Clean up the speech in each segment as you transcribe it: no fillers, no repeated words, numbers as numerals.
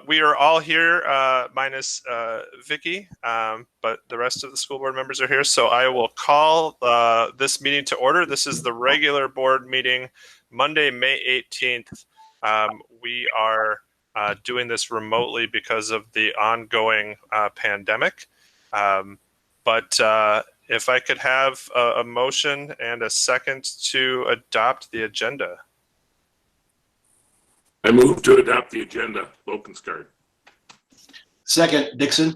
We are all here, minus Vicky, but the rest of the school board members are here. So I will call this meeting to order. This is the regular board meeting, Monday, May 18th. We are doing this remotely because of the ongoing pandemic. But if I could have a motion and a second to adopt the agenda. I move to adopt the agenda. Lokenskard. Second, Dixon.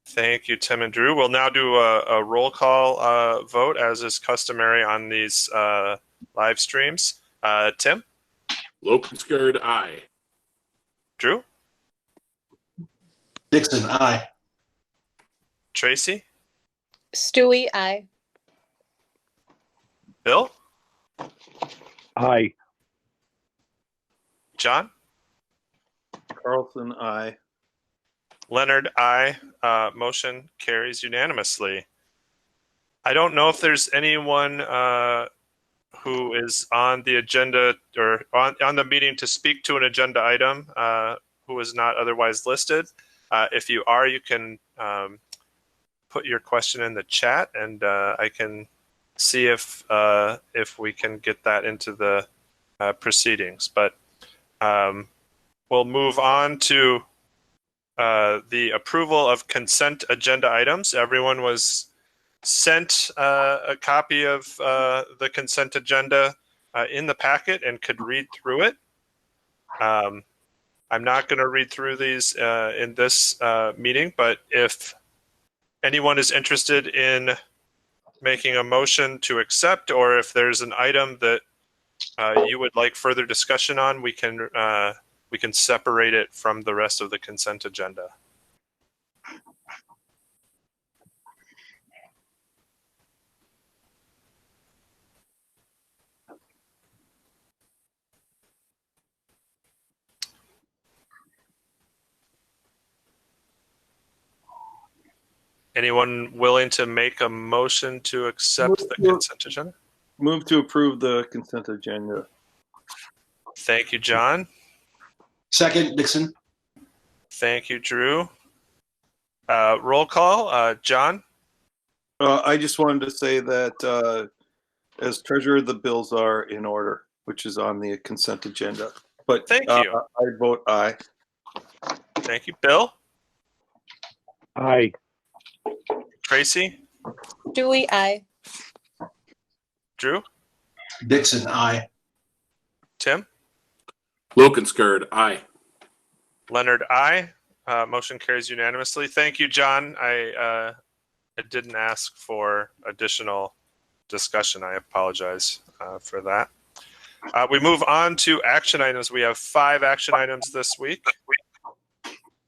Thank you, Tim and Drew. We'll now do a roll call vote, as is customary on these live streams. Tim? Lokenskard, aye. Drew? Dixon, aye. Tracy? Stewie, aye. Bill? Aye. John? Carlson, aye. Leonard, aye. Motion carries unanimously. I don't know if there's anyone who is on the agenda or on the meeting to speak to an agenda item who is not otherwise listed. If you are, you can put your question in the chat, and I can see if we can get that into the proceedings. But we'll move on to the approval of consent agenda items. Everyone was sent a copy of the consent agenda in the packet and could read through it. I'm not going to read through these in this meeting, but if anyone is interested in making a motion to accept, or if there's an item that you would like further discussion on, we can separate it from the rest of the consent agenda. Anyone willing to make a motion to accept the consent agenda? Move to approve the consent agenda. Thank you, John. Second, Dixon. Thank you, Drew. Roll call. John? I just wanted to say that as treasurer, the bills are in order, which is on the consent agenda. But thank you. I vote aye. Thank you. Bill? Aye. Tracy? Stewie, aye. Drew? Dixon, aye. Tim? Lokenskard, aye. Leonard, aye. Motion carries unanimously. Thank you, John. I didn't ask for additional discussion. I apologize for that. We move on to action items. We have 5 action items this week.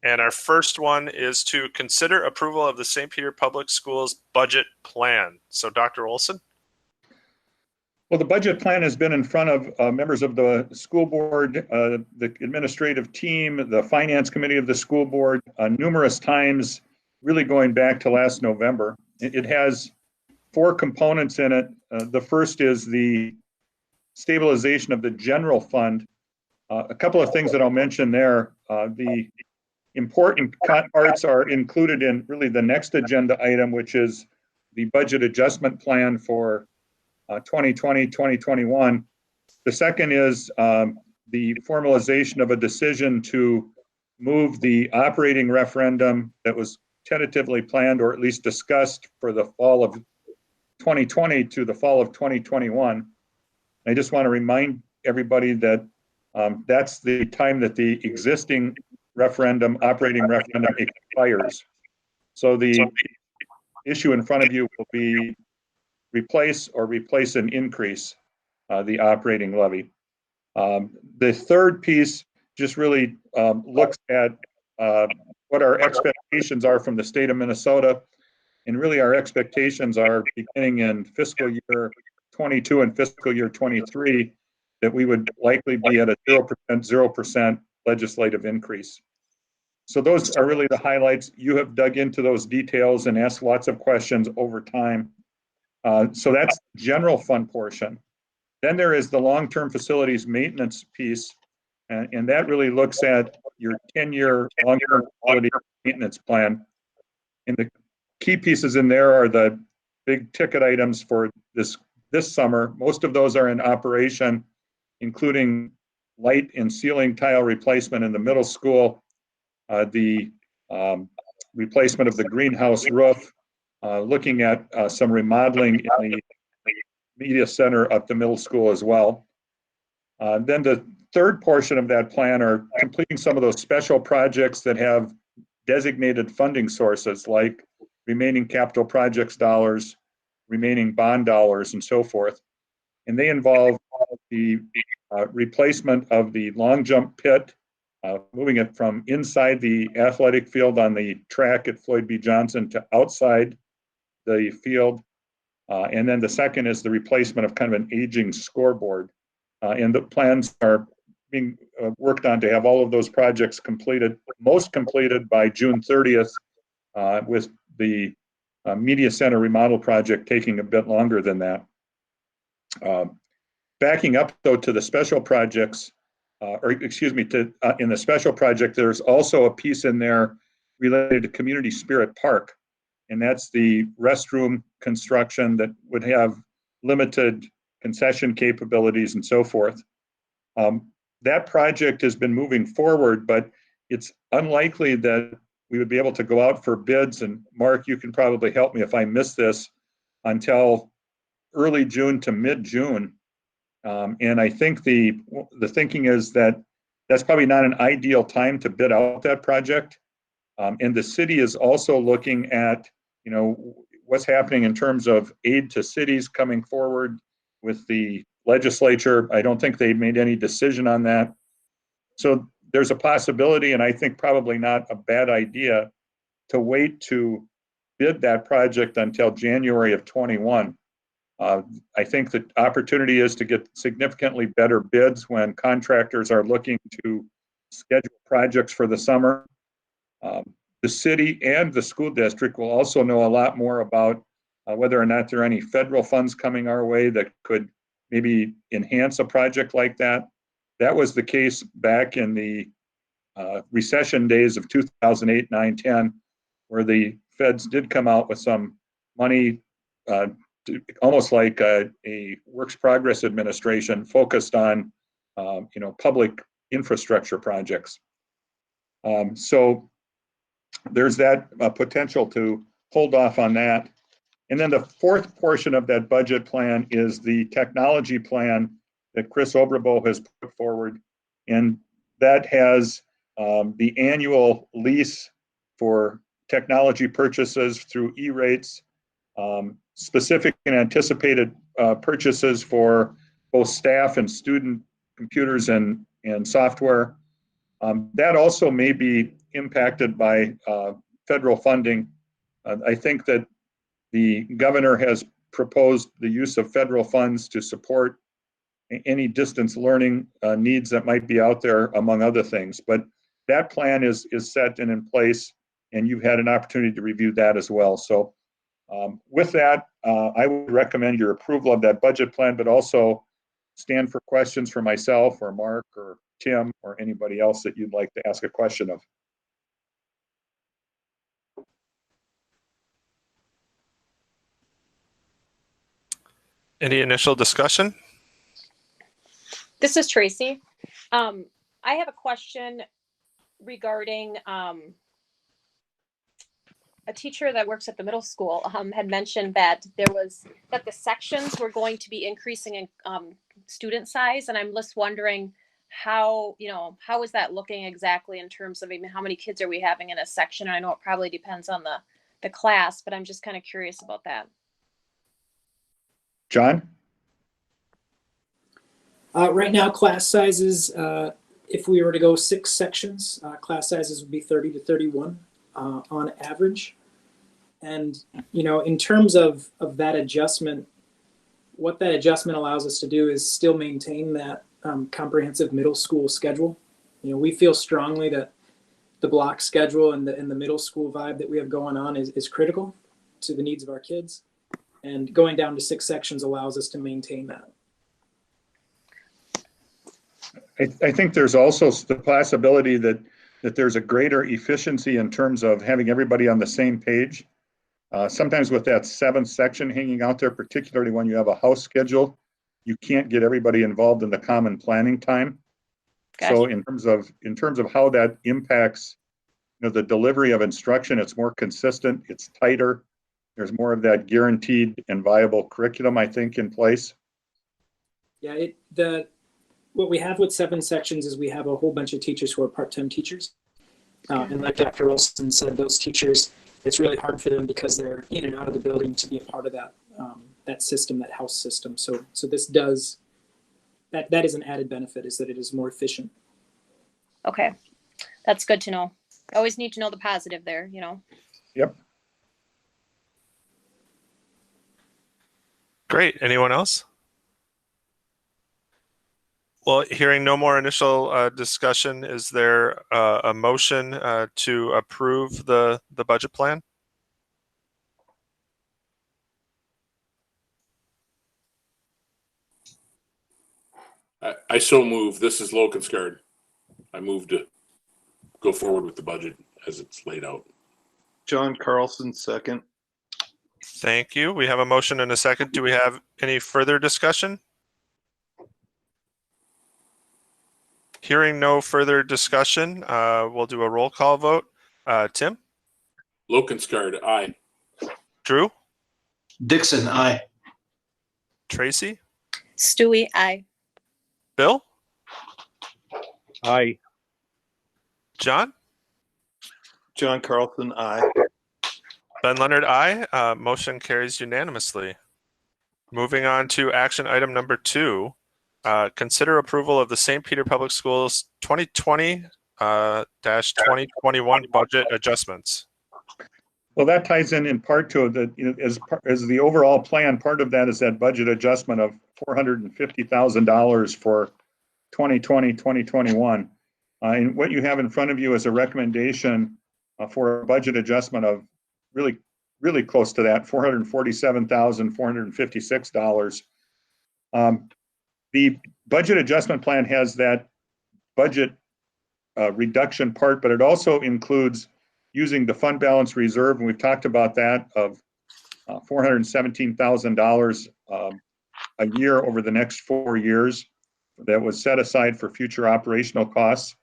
And our first one is to consider approval of the St. Peter Public Schools budget plan. So Dr. Olson? Well, the budget plan has been in front of members of the school board, the administrative team, the finance committee of the school board numerous times, really going back to last November. It has 4 components in it. The first is the stabilization of the general fund. A couple of things that I'll mention there. The important parts are included in really the next agenda item, which is the budget adjustment plan for 2020, 2021. The second is the formalization of a decision to move the operating referendum that was tentatively planned, or at least discussed, for the fall of 2020 to the fall of 2021. I just want to remind everybody that that's the time that the existing operating referendum expires. So the issue in front of you will be replace and increase the operating levy. The third piece just really looks at what our expectations are from the state of Minnesota. And really our expectations are, beginning in fiscal year 22 and fiscal year 23, that we would likely be at a 0% legislative increase. So those are really the highlights. You have dug into those details and asked lots of questions over time. So that's the general fund portion. Then there is the long-term facilities maintenance piece, and that really looks at your 10-year long-term quality maintenance plan. And the key pieces in there are the big ticket items for this summer. Most of those are in operation, including light and ceiling tile replacement in the middle school, the replacement of the greenhouse roof, looking at some remodeling in the media center at the middle school as well. Then the third portion of that plan are completing some of those special projects that have designated funding sources, like remaining capital projects dollars, remaining bond dollars, and so forth. And they involve the replacement of the long jump pit, moving it from inside the athletic field on the track at Floyd B. Johnson to outside the field. And then the second is the replacement of kind of an aging scoreboard. And the plans are being worked on to have all of those projects completed, most completed by June 30th, with the media center remodel project taking a bit longer than that. Backing up though to the special projects, in the special project, there's also a piece in there related to Community Spirit Park. And that's the restroom construction that would have limited concession capabilities and so forth. That project has been moving forward, but it's unlikely that we would be able to go out for bids. And Mark, you can probably help me if I miss this, until early June to mid-June. And I think the thinking is that that's probably not an ideal time to bid out that project. And the city is also looking at, what's happening in terms of aid to cities coming forward with the legislature. I don't think they made any decision on that. So there's a possibility, and I think probably not a bad idea, to wait to bid that project until January of 21. I think the opportunity is to get significantly better bids when contractors are looking to schedule projects for the summer. The city and the school district will also know a lot more about whether or not there are any federal funds coming our way that could maybe enhance a project like that. That was the case back in the recession days of 2008, 9, 10, where the feds did come out with some money, almost like a works progress administration focused on, public infrastructure projects. So there's that potential to hold off on that. And then the fourth portion of that budget plan is the technology plan that Chris Oberbo has put forward. And that has the annual lease for technology purchases through E-rates, specific and anticipated purchases for both staff and student computers and software. That also may be impacted by federal funding. I think that the governor has proposed the use of federal funds to support any distance learning needs that might be out there, among other things. But that plan is set and in place, and you've had an opportunity to review that as well. So with that, I would recommend your approval of that budget plan, but also stand for questions for myself or Mark or Tim or anybody else that you'd like to ask a question of. Any initial discussion? This is Tracy. I have a question regarding a teacher that works at the middle school had mentioned that the sections were going to be increasing in student size, and I'm just wondering how is that looking exactly in terms of how many kids are we having in a section? I know it probably depends on the class, but I'm just kind of curious about that. John? Right now, class sizes, if we were to go 6 sections, class sizes would be 30 to 31 on average. And, in terms of that adjustment, what that adjustment allows us to do is still maintain that comprehensive middle school schedule. We feel strongly that the block schedule and the middle school vibe that we have going on is critical to the needs of our kids. And going down to 6 sections allows us to maintain that. I think there's also the possibility that that there's a greater efficiency in terms of having everybody on the same page. Sometimes with that 7th section hanging out there, particularly when you have a house schedule, you can't get everybody involved in the common planning time. Gotcha. So in terms of how that impacts, the delivery of instruction, it's more consistent, it's tighter. There's more of that guaranteed and viable curriculum, I think, in place. Yeah, what we have with 7 sections is we have a whole bunch of teachers who are part-time teachers. And like Dr. Wilson said, those teachers, it's really hard for them because they're in and out of the building to be a part of that system, that house system. So this does, that is an added benefit, is that it is more efficient. Okay, that's good to know. I always need to know the positive there, Yep. Great. Anyone else? Well, hearing no more initial discussion, is there a motion to approve the budget plan? I so move. This is Lokenskard. I move to go forward with the budget as it's laid out. John Carlson, second. Thank you. We have a motion and a second. Do we have any further discussion? Hearing no further discussion, we'll do a roll call vote. Tim? Lokenskard, aye. Drew? Dixon, aye. Tracy? Stewie, aye. Bill? Aye. John? John Carlson, aye. Ben Leonard, aye. Motion carries unanimously. Moving on to action item number 2. Consider approval of the St. Peter Public Schools 2020-2021 budget adjustments. Well, that ties in part to as the overall plan. Part of that is that budget adjustment of $450,000 for 2020, 2021. And what you have in front of you is a recommendation for a budget adjustment of really close to that, $447,456. The budget adjustment plan has that budget reduction part, but it also includes using the fund balance reserve, and we've talked about that, of $417,000 a year over the next 4 years that was set aside for future operational costs.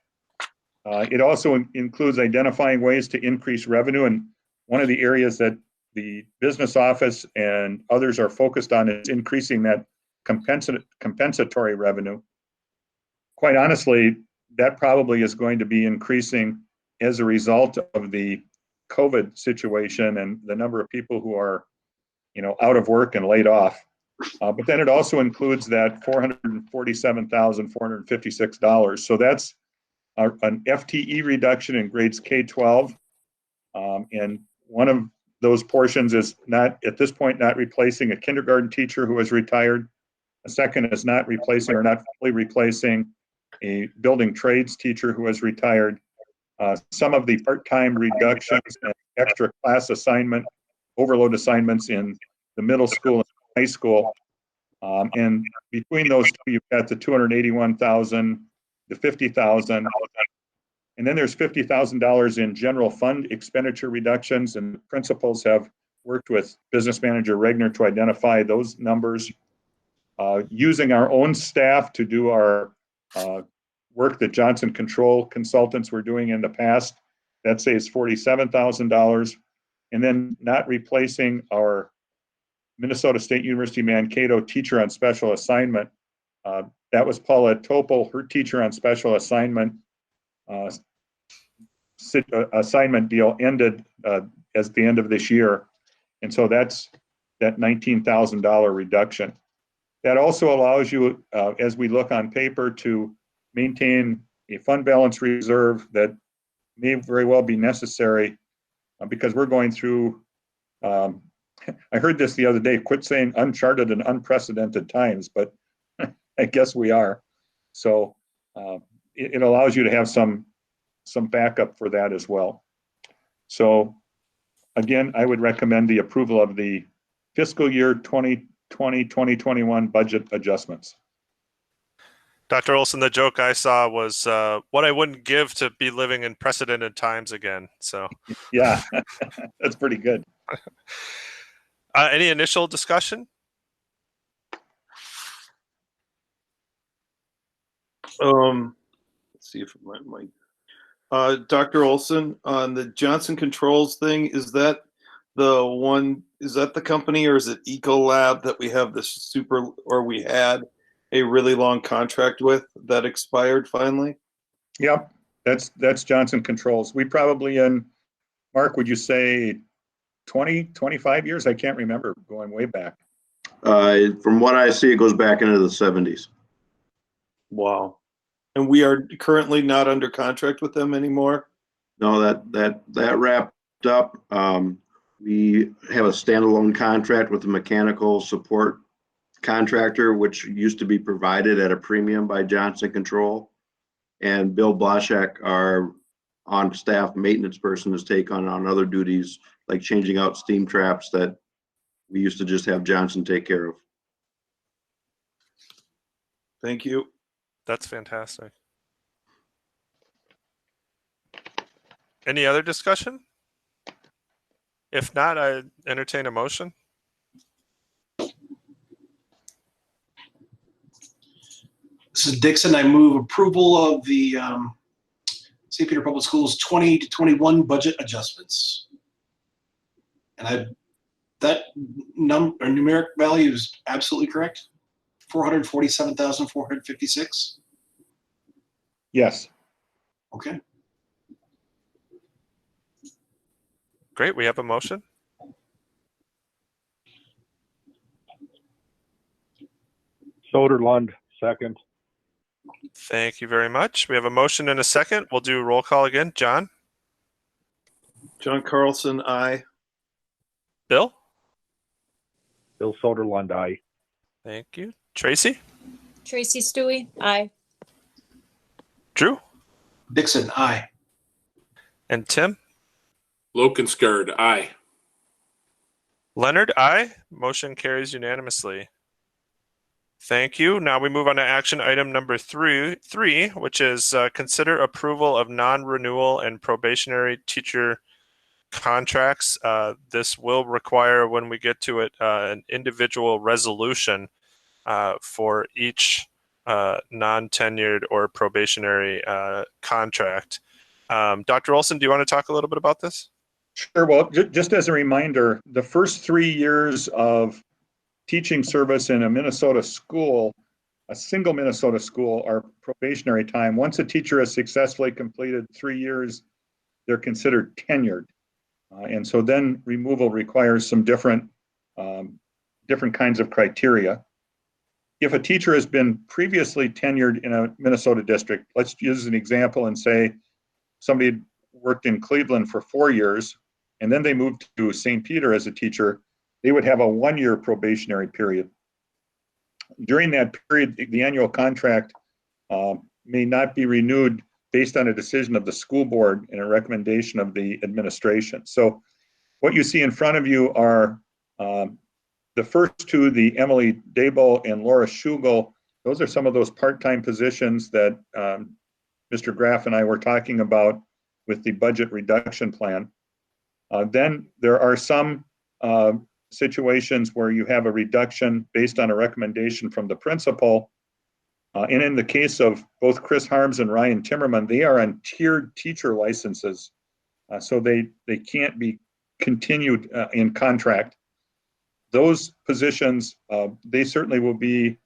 It also includes identifying ways to increase revenue, and one of the areas that the business office and others are focused on is increasing that compensatory revenue. Quite honestly, that probably is going to be increasing as a result of the COVID situation and the number of people who are, out of work and laid off. But then it also includes that $447,456. So that's an FTE reduction in grades K-12. And one of those portions is not, at this point, not replacing a kindergarten teacher who has retired. A second is not replacing or not fully replacing a building trades teacher who has retired. Some of the part-time reductions and extra class assignment, overload assignments in the middle school and high school. And between those two, you've got the $281,000, the $50,000, and then there's $50,000 in general fund expenditure reductions, and principals have worked with business manager Regner to identify those numbers. Using our own staff to do our work that Johnson Control consultants were doing in the past, that saves $47,000. And then not replacing our Minnesota State University Mankato teacher on special assignment. That was Paula Topol, her teacher on special assignment. Assignment deal ended as the end of this year. And so that's that $19,000 reduction. That also allows you, as we look on paper, to maintain a fund balance reserve that may very well be necessary because we're going through, I heard this the other day, quit saying uncharted and unprecedented times, but I guess we are. So it allows you to have some backup for that as well. So again, I would recommend the approval of the fiscal year 2020-2021 budget adjustments. Dr. Olson, the joke I saw was what I wouldn't give to be living in precedented times again. So, Yeah, that's pretty good. any initial discussion? Let's see if my Dr. Olson, on the Johnson Controls thing, is that the company, or is it Ecolab that we have we had a really long contract with that expired finally? Yep, that's Johnson Controls. We probably Mark, would you say 20, 25 years? I can't remember, going way back. From what I see, it goes back into the 70s. Wow. And we are currently not under contract with them anymore? No, that wrapped up. We have a standalone contract with the mechanical support contractor, which used to be provided at a premium by Johnson Control. And Bill Blashak, our on-staff maintenance person, has taken on other duties like changing out steam traps that we used to just have Johnson take care of. Thank you. That's fantastic. Any other discussion? If not, I entertain a motion. This is Dixon. I move approval of the St. Peter Public Schools 20 to 21 budget adjustments. And that numeric value is absolutely correct. 447,456. Yes. Okay. Great, we have a motion. Soderlund, second. Thank you very much. We have a motion and a second. We'll do roll call again. John? John Carlson, aye. Bill? Bill Soderlund, aye. Thank you. Tracy? Tracy Stewie, aye. Drew? Dixon, aye. And Tim? Lokenskard, aye. Leonard, aye. Motion carries unanimously. Thank you. Now we move on to action item number three, which is consider approval of non-renewal and probationary teacher contracts. This will require, when we get to it, an individual resolution for each non-tenured or probationary contract. Dr. Olson, do you want to talk a little bit about this? Sure. Well, just as a reminder, the first 3 years of teaching service in a Minnesota school, a single Minnesota school, are probationary time. Once a teacher has successfully completed 3 years, they're considered tenured. And so then removal requires some different kinds of criteria. If a teacher has been previously tenured in a Minnesota district, let's use an example and say somebody worked in Cleveland for 4 years, and then they moved to St. Peter as a teacher, they would have a 1-year probationary period. During that period, the annual contract may not be renewed based on a decision of the school board and a recommendation of the administration. So what you see in front of you are the first two, the Emily Dable and Laura Schugel. Those are some of those part-time positions that Mr. Graff and I were talking about with the budget reduction plan. Then there are some situations where you have a reduction based on a recommendation from the principal. And in the case of both Chris Harms and Ryan Timmerman, they are on tiered teacher licenses. So they can't be continued in contract. Those positions, they certainly will be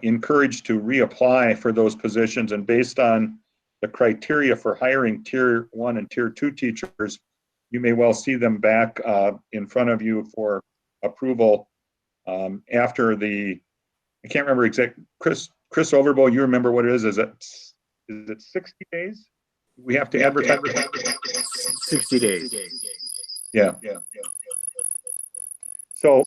encouraged to reapply for those positions. And based on the criteria for hiring tier 1 and tier 2 teachers, you may well see them back in front of you for approval after I can't remember exactly. Chris Overbo, you remember what it is? Is it 60 days? We have to advertise. 60 days. Yeah. So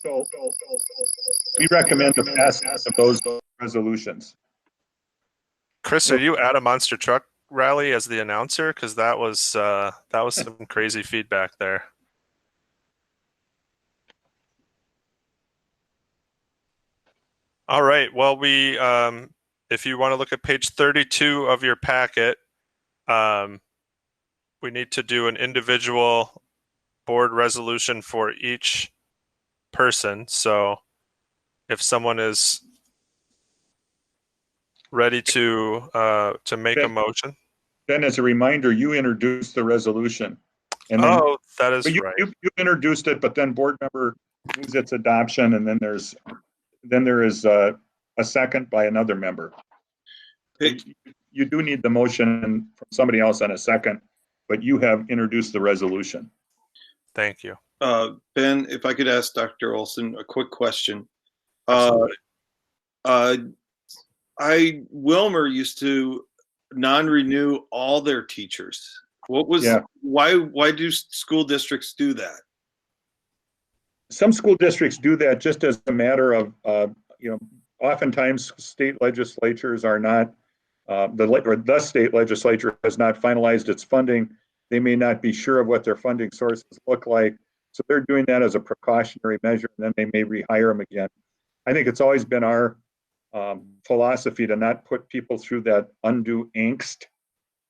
we recommend the passing of those resolutions. Chris, are you at a monster truck rally as the announcer? Because that was some crazy feedback there. All right. Well, we if you want to look at page 32 of your packet, we need to do an individual board resolution for each person. So if someone is ready to make a motion. Then as a reminder, you introduced the resolution. And then Oh, that is but you, right. you introduced it, but then board member moves its adoption, and then there is a second by another member. Hey. You do need the motion from somebody else on a second, but you have introduced the resolution. Thank you. Ben, if I could ask Dr. Olson a quick question. Absolutely. Wilmer used to non-renew all their teachers. Why do school districts do that? Some school districts do that just as a matter of, oftentimes state legislatures are not, the state legislature has not finalized its funding. They may not be sure of what their funding sources look like. So they're doing that as a precautionary measure, and then they may rehire them again. I think it's always been our philosophy to not put people through that undue angst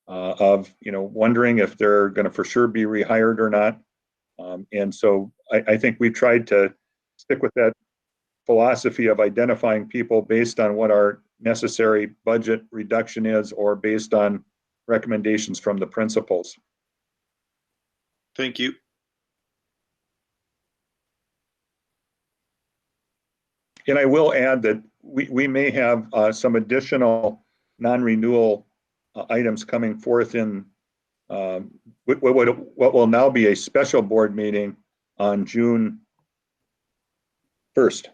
of wondering if they're going to for sure be rehired or not. And so I think we tried to stick with that philosophy of identifying people based on what our necessary budget reduction is, or based on recommendations from the principals. Thank you. And I will add that we may have some additional non-renewal items coming forth in what will now be a special board meeting on June 1st.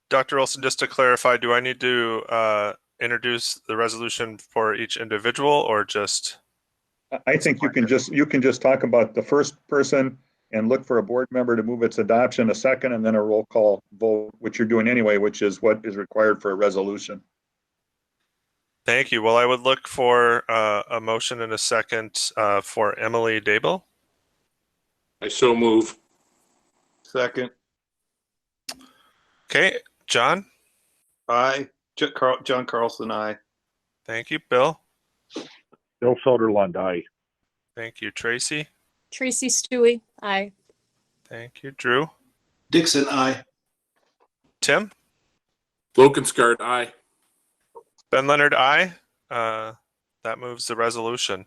Dr. Olson, just to clarify, do I need to introduce the resolution for each individual, or just? I think you can just talk about the first person and look for a board member to move its adoption, a second, and then a roll call vote, which you're doing anyway, which is what is required for a resolution. Thank you. Well, I would look for a motion and a second for Emily Dable. I so move. Second. Okay, John. Aye. John Carlson, aye. Thank you, Bill. Bill Soderlund, aye. Thank you, Tracy. Tracy Stewie, aye. Thank you, Drew. Dixon, aye. Tim. Lokenskart, aye. Ben Leonard, aye. That moves the resolution.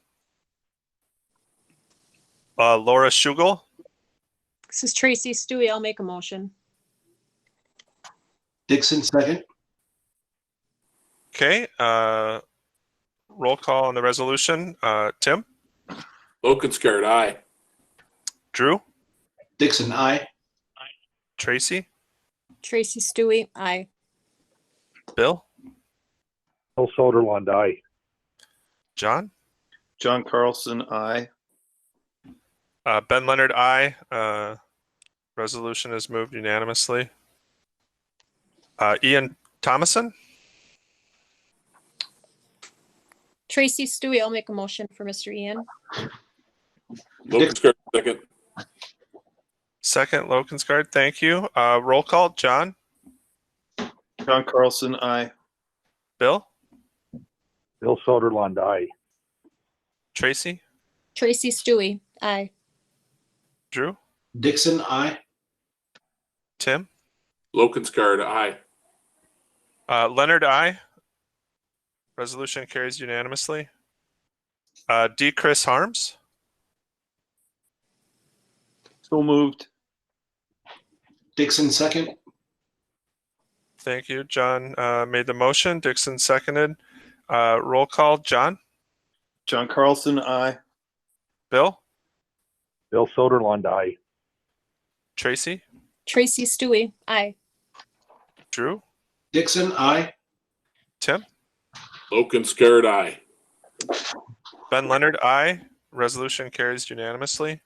Laura Schugel. This is Tracy Stewie. I'll make a motion. Dixon, second. Okay. Roll call on the resolution. Tim. Lokenskart, aye. Drew. Dixon, aye. Tracy. Tracy Stewie, aye. Bill. Bill Soderlund, aye. John. John Carlson, aye. Ben Leonard, aye. Resolution is moved unanimously. Ian Thomason. Tracy Stewie, I'll make a motion for Mr. Ian. Lokenskart, second. Second, Lokenskart. Thank you. Roll call. John. John Carlson, aye. Bill. Bill Soderlund, aye. Tracy. Tracy Stewie, aye. Drew. Dixon, aye. Tim. Lokenskart, aye. Leonard, aye. Resolution carries unanimously. D. Chris Harms. So moved. Dixon, second. Thank you. John made the motion. Dixon seconded. Roll call. John. John Carlson, aye. Bill. Bill Soderlund, aye. Tracy. Tracy Stewie, aye. Drew. Dixon, aye. Tim. Lokenskart, aye. Ben Leonard, aye. Resolution carries unanimously.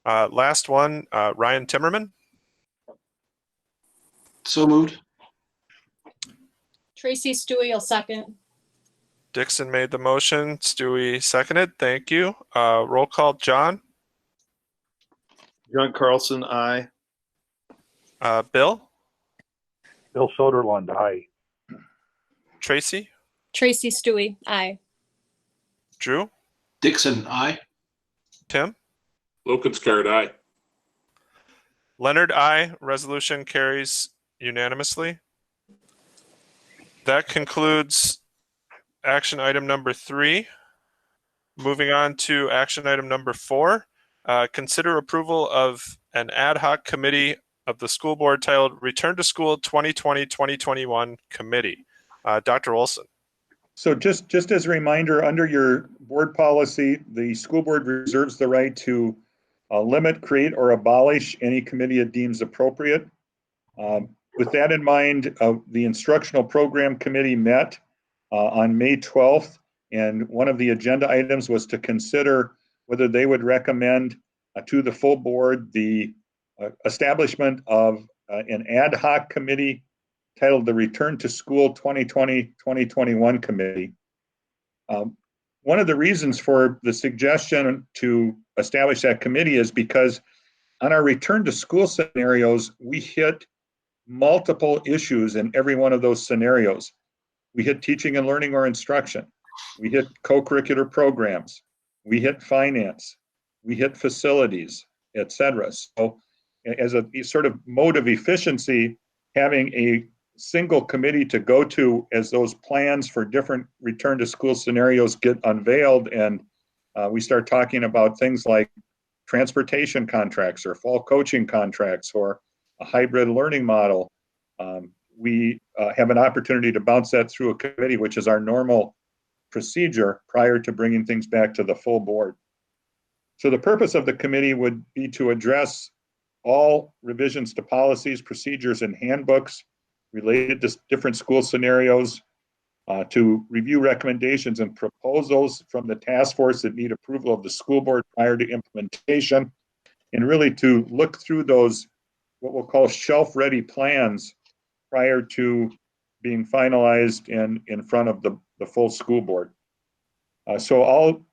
Last one, Ryan Timmerman. So moved. Tracy Stewie, I'll second. Dixon made the motion. Stewie seconded. Thank you. Roll call. John. John Carlson, aye. Bill, Bill Soderlund, aye. Tracy, Tracy Stewie, aye. Drew, Dixon, aye. Tim, Lokenskart, aye. Leonard, I. Resolution carries unanimously. That concludes action item number 3. Moving on to action item number 4. Consider approval of an ad hoc committee of the school board titled Return to School 2020-2021 Committee. Dr. Olson. So just as a reminder, under your board policy, the school board reserves the right to limit, create, or abolish any committee it deems appropriate. With that in mind, the instructional program committee met on May 12th, and one of the agenda items was to consider whether they would recommend to the full board the establishment of an ad hoc committee titled the Return to School 2020-2021 Committee. One of the reasons for the suggestion to establish that committee is because on our return to school scenarios, we hit multiple issues in every one of those scenarios. We hit teaching and learning or instruction. We hit co-curricular programs. We hit finance. We hit facilities, etc. So as a sort of mode of efficiency, having a single committee to go to as those plans for different return to school scenarios get unveiled and we start talking about things like transportation contracts or fall coaching contracts or a hybrid learning model. We have an opportunity to bounce that through a committee, which is our normal procedure prior to bringing things back to the full board. So the purpose of the committee would be to address all revisions to policies, procedures, and handbooks related to different school scenarios, to review recommendations and proposals from the task force that need approval of the school board prior to implementation, and really to look through those, what we'll call shelf-ready plans prior to being finalized in front of the full school board. So I'll,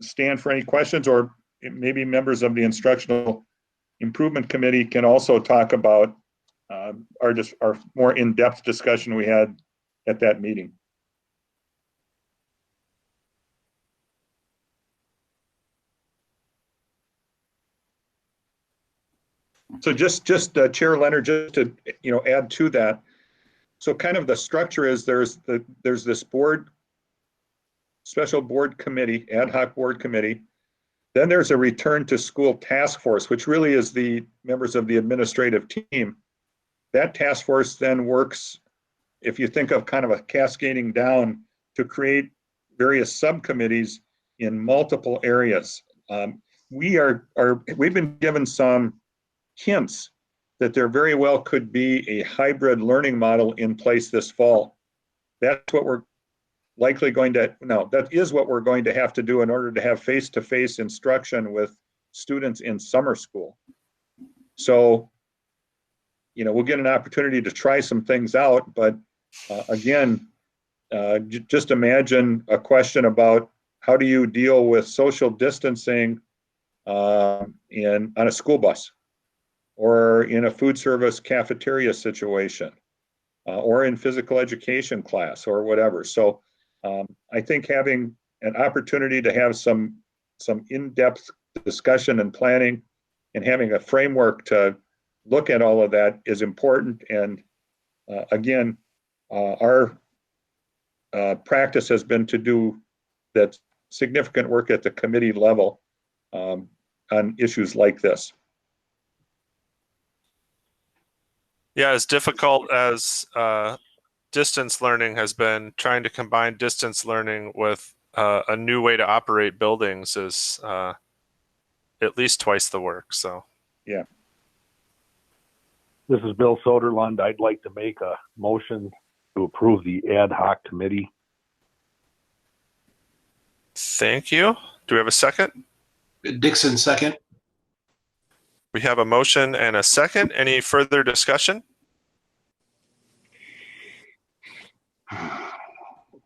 stand for any questions, or maybe members of the Instructional Improvement Committee can also talk about our more in-depth discussion we had at that meeting. So just Chair Leonard, just to add to that. So kind of the structure is there's this board, special board committee, ad hoc board committee. Then there's a return to school task force, which really is the members of the administrative team. That task force then works, if you think of kind of a cascading down, to create various subcommittees in multiple areas. We've been given some hints that there very well could be a hybrid learning model in place this fall. That's what we're likely going to, no, that is what we're going to have to do in order to have face-to-face instruction with students in summer school. So, we'll get an opportunity to try some things out, but again, just imagine a question about how do you deal with social distancing on a school bus, or in a food service cafeteria situation, or in physical education class, or whatever. So I think having an opportunity to have some in-depth discussion and planning and having a framework to look at all of that is important. And again, our practice has been to do that significant work at the committee level on issues like this. Yeah, as difficult as distance learning has been, trying to combine distance learning with a new way to operate buildings is at least twice the work. So, yeah. This is Bill Soderlund. I'd like to make a motion to approve the ad hoc committee. Thank you. Do we have a second? Dixon, second. We have a motion and a second. Any further discussion?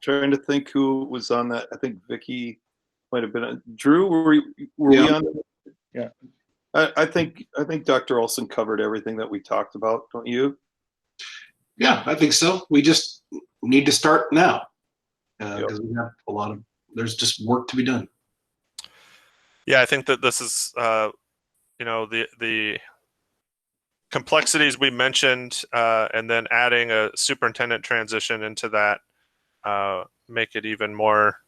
Trying to think who was on that. I think Vicky might have been on. Drew, were we Yeah. on? Yeah. I think Dr. Olson covered everything that we talked about, don't you? Yeah, I think so. We just need to start now because Yep. we have there's just work to be done. Yeah, I think that this is, the complexities we mentioned, and then adding a superintendent transition into that, make it even more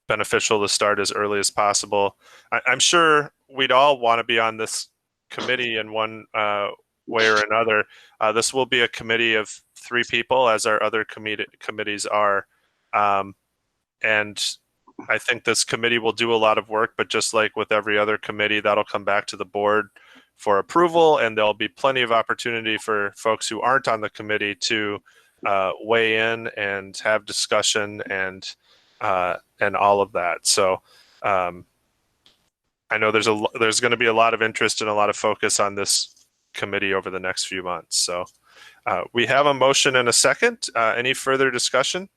beneficial to start as early as possible. I'm sure we'd all want to be on this committee in one way or another. This will be a committee of 3 people, as our other committees are. And I think this committee will do a lot of work, but just like with every other committee, that'll come back to the board for approval, and there'll be plenty of opportunity for folks who aren't on the committee to weigh in and have discussion and all of that. So I know there's going to be a lot of interest and a lot of focus on this committee over the next few months. So we have a motion and a second. Any further discussion?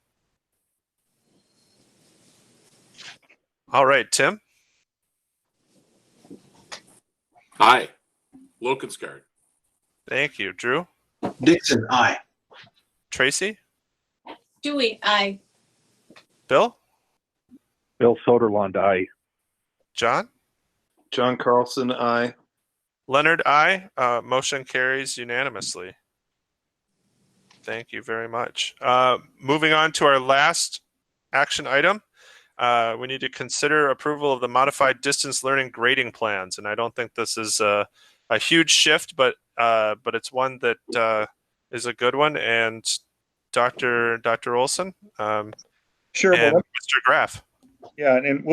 All right, Tim. Aye. Lokenskar. Thank you, Drew. Dixon, aye. Tracy. Dewey, aye. Bill. Bill Soderlund, aye. John. John Carlson, aye. Leonard, aye. Motion carries unanimously. Thank you very much. Moving on to our last action item. We need to consider approval of the modified distance learning grading plans. And I don't think this is a huge shift, but it's one that is a good one. And Dr. Olson, Sure. and Well, Mr. Graff. yeah, and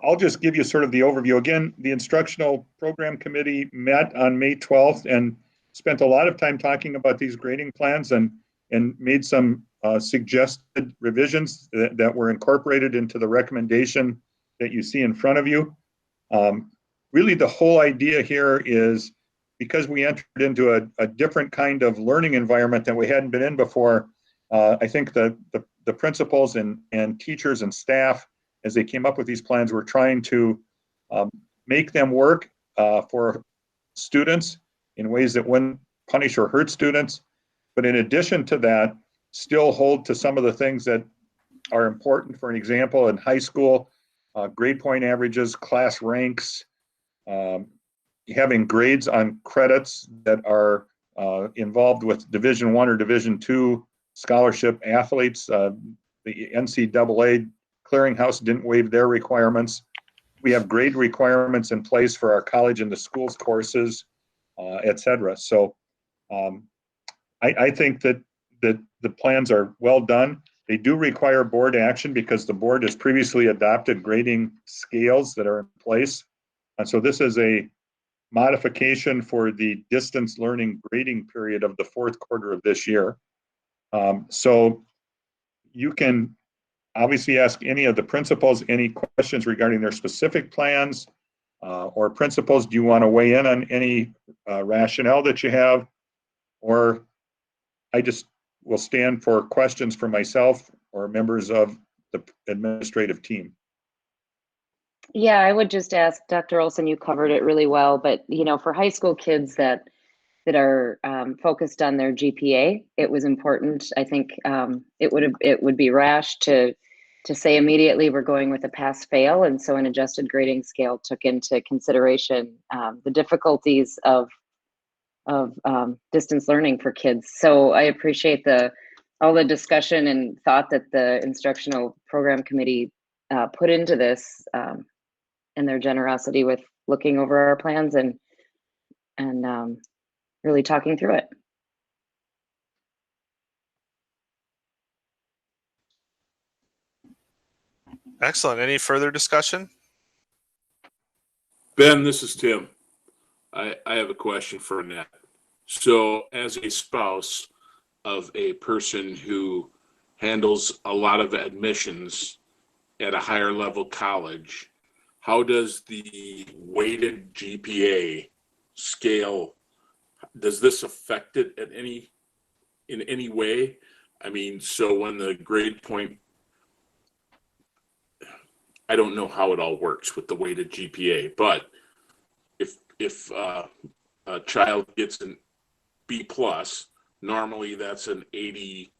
I'll just give you sort of the overview. Again, the instructional program committee met on May 12th and spent a lot of time talking about these grading plans and made some suggested revisions that were incorporated into the recommendation that you see in front of you. Really, the whole idea here is because we entered into a different kind of learning environment that we hadn't been in before. I think the principals and teachers and staff, as they came up with these plans, were trying to make them work for students in ways that wouldn't punish or hurt students. But in addition to that, still hold to some of the things that are important. For an example, in high school, grade point averages, class ranks, having grades on credits that are involved with Division I or Division II scholarship athletes. The NCAA clearinghouse didn't waive their requirements. We have grade requirements in place for our college and the schools courses, et cetera. So I think that the plans are well done. They do require board action because the board has previously adopted grading scales that are in place. And so this is a modification for the distance learning grading period of the fourth quarter of this year. So you can obviously ask any of the principals any questions regarding their specific plans, or principals, do you want to weigh in on any rationale that you have? Or I just will stand for questions for myself or members of the administrative team. Yeah, I would just ask Dr. Olson, you covered it really well, but for high school kids that are focused on their GPA, it was important. I think it would be rash to say immediately we're going with a pass fail, and so an adjusted grading scale took into consideration the difficulties of distance learning for kids. So I appreciate all the discussion and thought that the instructional program committee put into this, and their generosity with looking over our plans and really talking through it. Excellent. Any further discussion? Ben, this is Tim. I have a question for Annette. So as a spouse of a person who handles a lot of admissions at a higher level college, how does the weighted GPA scale, does this affect it in any way? I mean, so when the grade point, I don't know how it all works with the weighted GPA, but if a child gets an B plus, normally that's an 87%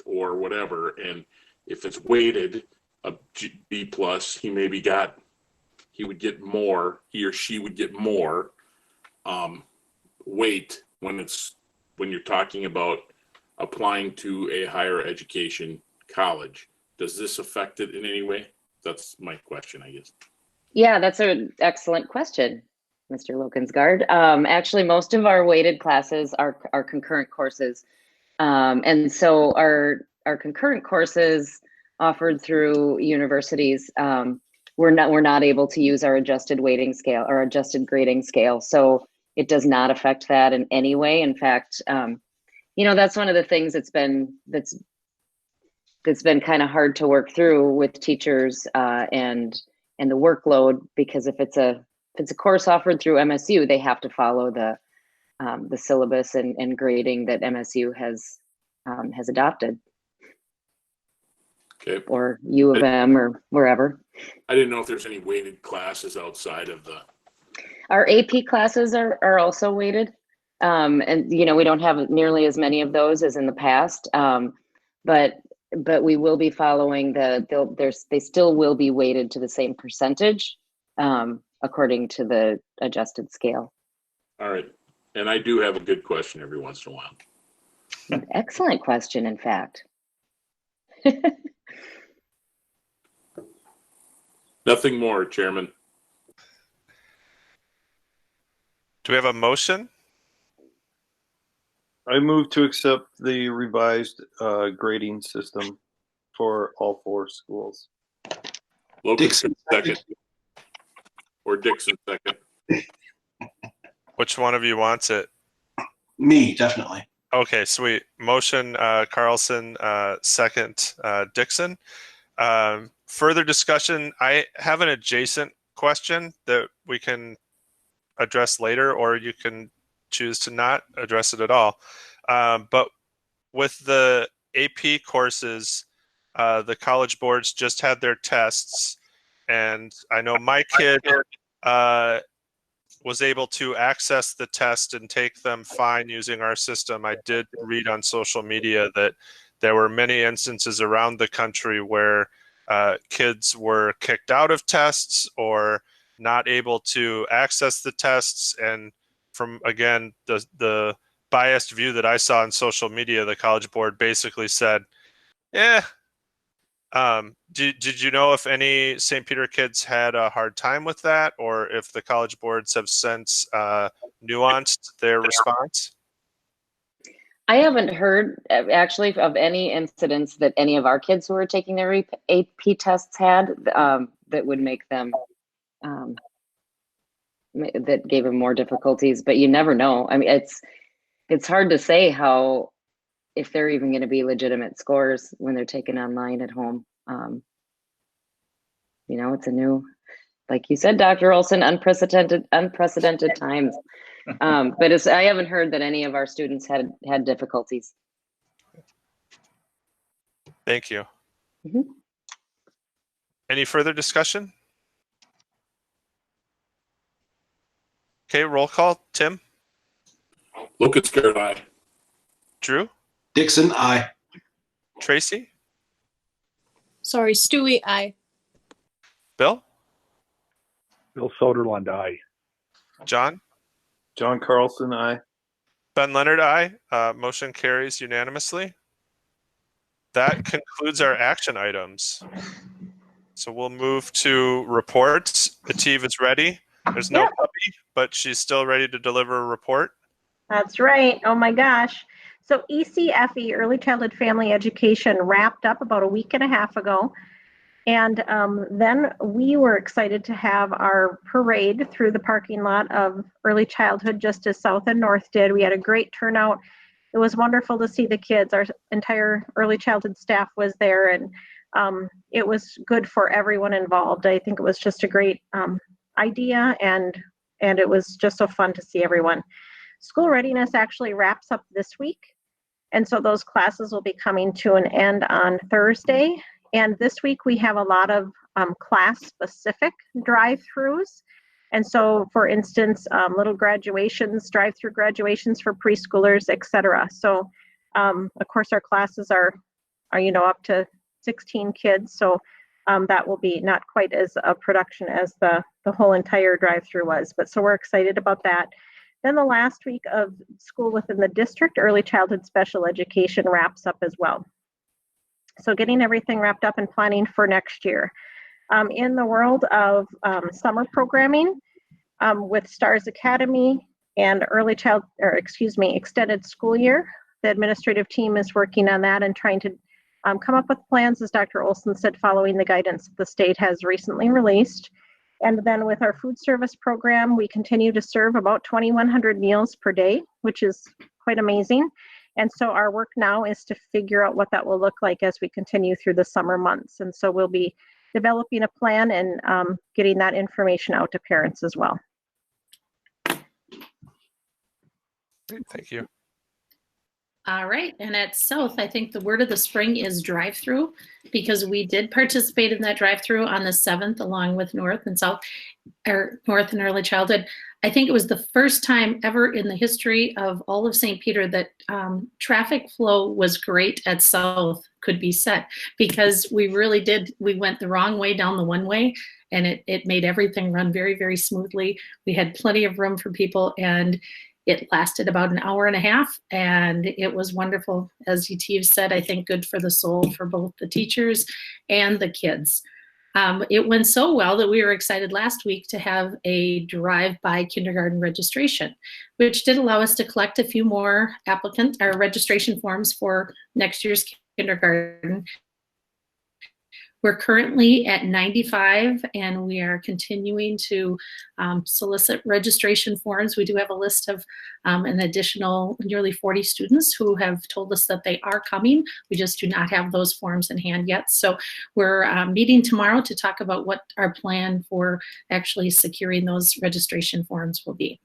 or whatever. And if it's weighted a B plus, he would get more, he or she would get more weight when you're talking about applying to a higher education college. Does this affect it in any way? That's my question, I guess. Yeah, that's an excellent question, Mr. Lokensgaard. Actually, most of our weighted classes are concurrent courses. And so our concurrent courses offered through universities, we're not able to use our adjusted weighting scale or adjusted grading scale. So it does not affect that in any way. In fact, that's one of the things that's been kind of hard to work through with teachers and the workload, because if it's a course offered through MSU, they have to follow the syllabus and grading that MSU has adopted. Okay. Or U of M or wherever. I didn't know if there's any weighted classes outside of the. Our AP classes are also weighted. And we don't have nearly as many of those as in the past. But we will be following they still will be weighted to the same percentage according to the adjusted scale. All right. And I do have a good question every once in a while. An excellent question, in fact. Nothing more, Chairman. Do we have a motion? I move to accept the revised grading system for all 4 schools. Dixon second. Or Dixon second. Which one of you wants it? Me, definitely. Okay, sweet. Motion, Carlson, second, Dixon. Further discussion. I have an adjacent question that we can address later, or you can choose to not address it at all. But with the AP courses, the college boards just had their tests, and I know my kid was able to access the test and take them fine using our system. I did read on social media that there were many instances around the country where kids were kicked out of tests or not able to access the tests. And from, again, the biased view that I saw on social media, the College Board basically said, did you know if any St. Peter kids had a hard time with that, or if the College Boards have since nuanced their response? I haven't heard actually of any incidents that any of our kids who were taking their AP tests had that would make them that gave them more difficulties, but you never know. I mean, it's hard to say if they're even going to be legitimate scores when they're taken online at home. It's a new, like you said, Dr. Olson, unprecedented times. But I haven't heard that any of our students had difficulties. Thank you. Mm-hmm. Any further discussion? Okay, roll call. Tim? Lokensgaard, aye. Drew? Dixon, aye. Tracy? Sorry, Stewie, aye. Bill? Bill Soderlund, aye. John? John Carlson, aye. Ben Leonard, aye. Motion carries unanimously. That concludes our action items. So we'll move to reports. Ativ is ready. There's no puppy, but she's still ready to deliver a report. That's right. Oh my gosh. So ECFE, Early Childhood Family Education, wrapped up about a week and a half ago. And then we were excited to have our parade through the parking lot of Early Childhood, just as South and North did. We had a great turnout. It was wonderful to see the kids. Our entire Early Childhood staff was there, and it was good for everyone involved. I think it was just a great idea, and it was just so fun to see everyone. School readiness actually wraps up this week, and so those classes will be coming to an end on Thursday. And this week we have a lot of class-specific drive-throughs, And so, for instance, little graduations, drive-through graduations for preschoolers, etc. So, of course, our classes are up to 16 kids. So that will be not quite as a production as the whole entire drive-through was. But so we're excited about that. Then the last week of school within the district, early childhood special education wraps up as well. So getting everything wrapped up and planning for next year. In the world of summer programming, with Stars Academy and extended school year, the administrative team is working on that and trying to come up with plans, as Dr. Olson said, following the guidance the state has recently released. And then with our food service program, we continue to serve about 2,100 meals per day, which is quite amazing. And so our work now is to figure out what that will look like as we continue through the summer months. And so we'll be developing a plan and getting that information out to parents as well. Great, thank you. All right, and at South, I think the word of the spring is drive-through, because we did participate in that drive-through on the 7th, along with North and South, or North and Early Childhood. I think it was the first time ever in the history of all of St. Peter that traffic flow was great at South, could be said, because we went the wrong way down the one way, and it made everything run very, very smoothly. We had plenty of room for people, and it lasted about an hour and a half, and it was wonderful. As Yetieve said, I think good for the soul for both the teachers and the kids. It went so well that we were excited last week to have a drive-by kindergarten registration, which did allow us to collect a few more registration forms for next year's kindergarten. We're currently at 95, and we are continuing to solicit registration forms. We do have a list of an additional nearly 40 students who have told us that they are coming. We just do not have those forms in hand yet. So we're meeting tomorrow to talk about what our plan for actually securing those registration forms will be.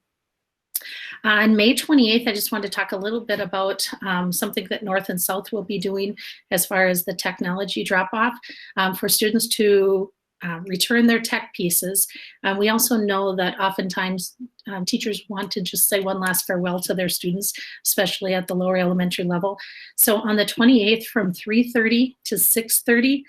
On May 28th, I just wanted to talk a little bit about something that North and South will be doing as far as the technology drop-off for students to return their tech pieces. We also know that oftentimes teachers want to just say one last farewell to their students, especially at the lower elementary level. So on the 28th from 3:30 to 6:30,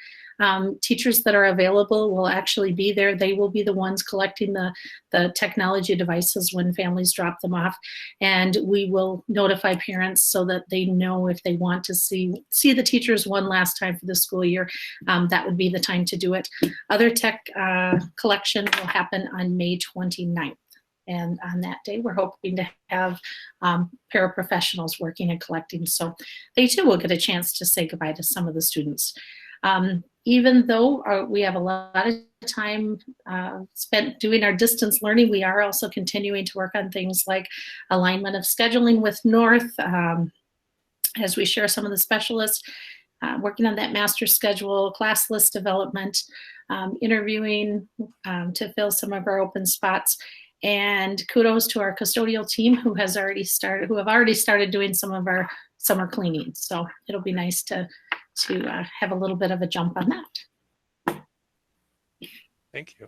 teachers that are available will actually be there. They will be the ones collecting the technology devices when families drop them off. And we will notify parents so that they know if they want to see the teachers one last time for the school year, that would be the time to do it. Other tech collection will happen on May 29th. And on that day, we're hoping to have paraprofessionals working and collecting. So they too will get a chance to say goodbye to some of the students. Even though we have a lot of time spent doing our distance learning, we are also continuing to work on things like alignment of scheduling with North, as we share some of the specialists, working on that master schedule, class list development, interviewing to fill some of our open spots. And kudos to our custodial team who have already started doing some of our summer cleaning. So it'll be nice to have a little bit of a jump on that. Thank you.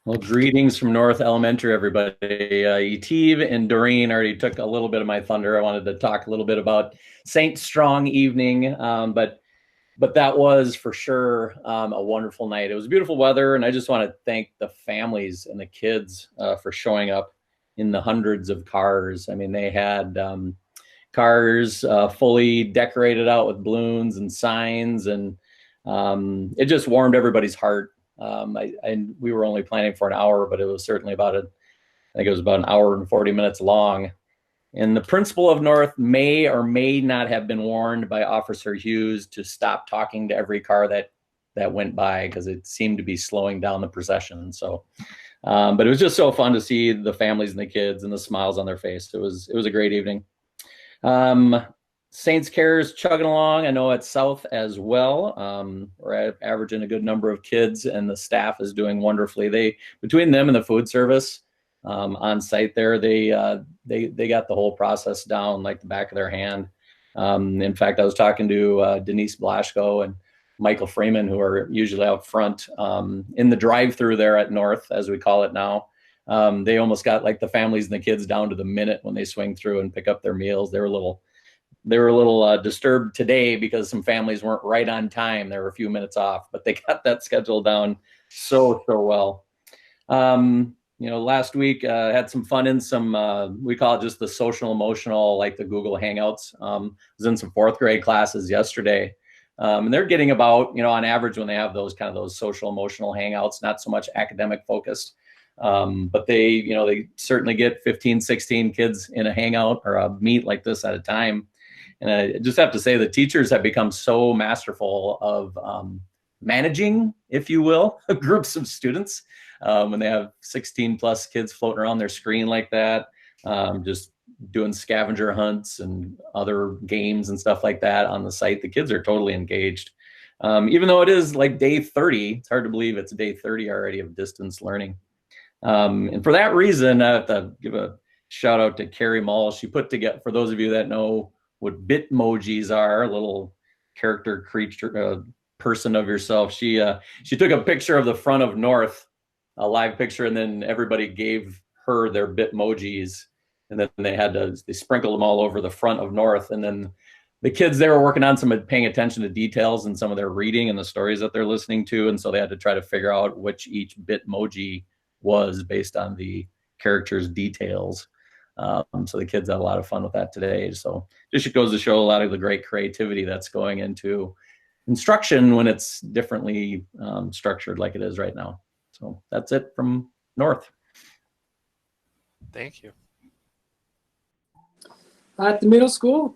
Well, greetings from North Elementary, everybody. Yetieve and Doreen already took a little bit of my thunder. I wanted to talk a little bit about Saint Strong evening, but that was for sure a wonderful night. It was beautiful weather, and I just want to thank the families and the kids for showing up in the hundreds of cars. I mean, they had cars fully decorated out with balloons and signs, and it just warmed everybody's heart. We were only planning for an hour, but it was certainly I think it was about an hour and 40 minutes long. And the principal of North may or may not have been warned by Officer Hughes to stop talking to every car that went by, because it seemed to be slowing down the procession. So, but it was just so fun to see the families and the kids and the smiles on their face. It was a great evening. Saints Care is chugging along. I know at South as well. We're averaging a good number of kids, and the staff is doing wonderfully. Between them and the food service on site there, they got the whole process down like the back of their hand. In fact, I was talking to Denise Blaschko, and Michael Freeman, who are usually out front in the drive-through there at North, as we call it now. They almost got like the families and the kids down to the minute when they swing through and pick up their meals. They were a little disturbed today because some families weren't right on time. They were a few minutes off, but they got that schedule down so well. Last week had some fun in some, we call it just the social emotional, like the Google Hangouts. Was in some 4th grade classes yesterday. And they're getting about, on average when they have those social emotional hangouts, not so much academic focused. But they certainly get 15, 16 kids in a hangout or a meet like this at a time. And I just have to say the teachers have become so masterful of managing, if you will, groups of students. When they have 16 plus kids floating around their screen like that, just doing scavenger hunts and other games and stuff like that on the site, the kids are totally engaged. Even though it is like day 30, it's hard to believe it's day 30 already of distance learning. And for that reason, I have to give a shout out to Carrie Mull. She put together, for those of you that know what Bitmojis are, a little character creature, person of yourself. She took a picture of the front of North, a live picture, and then everybody gave her their Bitmojis, and then they sprinkled them all over the front of North, and then the kids, they were working on paying attention to details in some of their reading and the stories that they're listening to, and so they had to try to figure out which each Bitmoji was based on the character's details. So the kids had a lot of fun with that today. So just goes to show a lot of the great creativity that's going into instruction when it's differently structured like it is right now. So that's it from North. Thank you. At the middle school,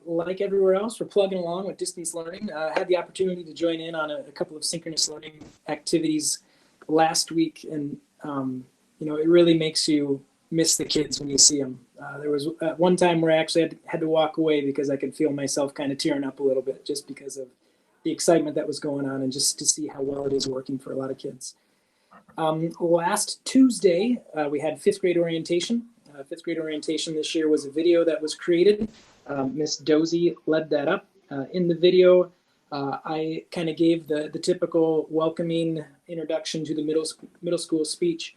like everywhere else, we're plugging along with distance learning. I had the opportunity to join in on a couple of synchronous learning activities last week, and it really makes you miss the kids when you see them. There was at one time where I actually had to walk away because I could feel myself kind of tearing up a little bit just because of the excitement that was going on and just to see how well it is working for a lot of kids. Last Tuesday, we had 5th grade orientation. 5th grade orientation this year was a video that was created. Miss Dozy led that up. In the video, I kind of gave the typical welcoming introduction to the middle school speech.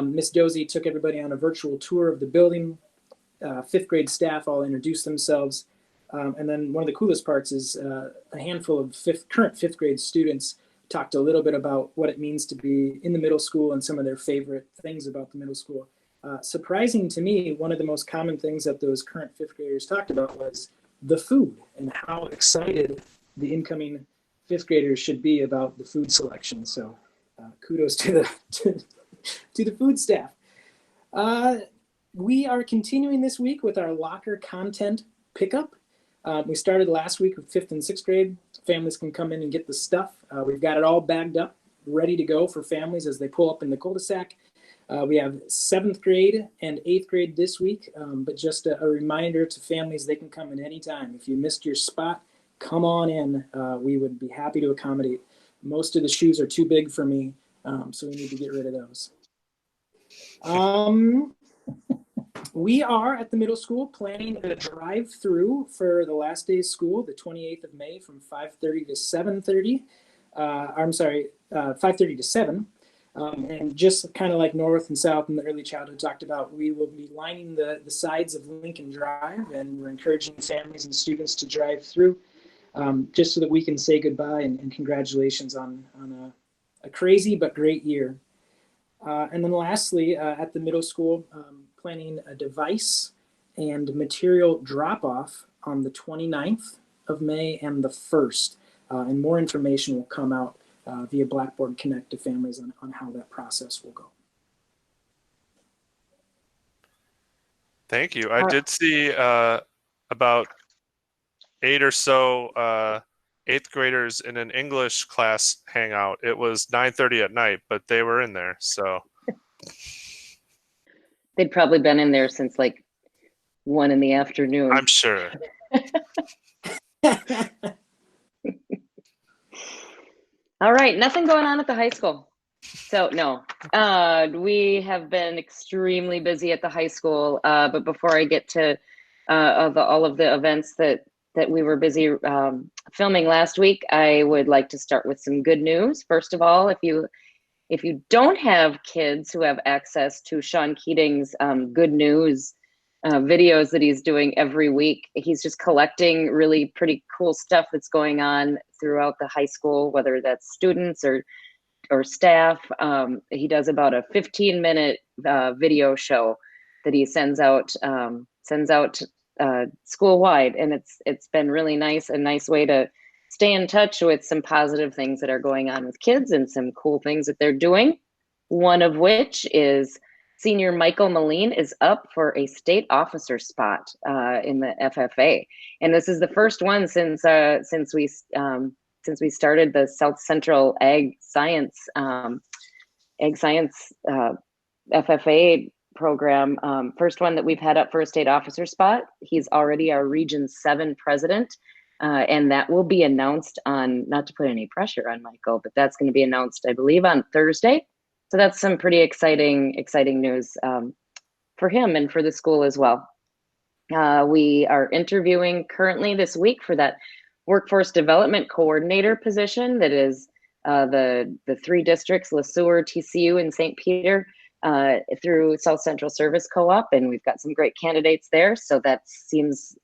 Miss Dozy took everybody on a virtual tour of the building. 5th grade staff all introduced themselves. And then one of the coolest parts is a handful of current 5th grade students talked a little bit about what it means to be in the middle school and some of their favorite things about the middle school. Surprising to me, one of the most common things that those current 5th graders talked about was the food and how excited the incoming 5th graders should be about the food selection. So kudos to the food staff. We are continuing this week with our locker content pickup. We started last week with 5th and 6th grade. Families can come in and get the stuff. We've got it all bagged up, ready to go for families as they pull up in the cul-de-sac. We have 7th grade and 8th grade this week, but just a reminder to families, they can come in anytime. If you missed your spot, come on in. We would be happy to accommodate. Most of the shoes are too big for me, so we need to get rid of those. We are at the middle school planning a drive-through for the last day of school, the 28th of May from 5:30 to 7:30. 5:30 to 7. And just kind of like North and South in the early childhood talked about, we will be lining the sides of Lincoln Drive, and we're encouraging families and students to drive through just so that we can say goodbye and congratulations on a crazy but great year. And then lastly, at the middle school, planning a device and material drop-off on the 29th of May and the 1st. And more information will come out via Blackboard Connect to families on how that process will go. Thank you. I did see about 8 or so 8th graders in an English class hangout. It was 9:30 at night, but they were in there, so. They'd probably been in there since like 1 in the afternoon. I'm sure. All right, nothing going on at the high school. So no, we have been extremely busy at the high school. But before I get to all of the events that that we were busy filming last week, I would like to start with some good news. First of all, if you don't have kids who have access to Sean Keating's good news videos that he's doing every week, he's just collecting really pretty cool stuff that's going on throughout the high school, whether that's students or staff. He does about a 15-minute video show that he sends out school-wide, and it's been really nice, a nice way to stay in touch with some positive things that are going on with kids and some cool things that they're doing. One of which is senior Michael Moline is up for a state officer spot in the FFA, and this is the first one since we started the South Central Ag Science FFA program. First one that we've had up for a state officer spot. He's already our Region 7 president, and that will be announced on, not to put any pressure on Michael, but that's going to be announced, I believe, on Thursday. So that's some pretty exciting news for him and for the school as well. We are interviewing currently this week for that workforce development coordinator position that is the 3 districts, LeSueur, TCU, and St. Peter, through South Central Service Co-op, and we've got some great candidates there. So that seems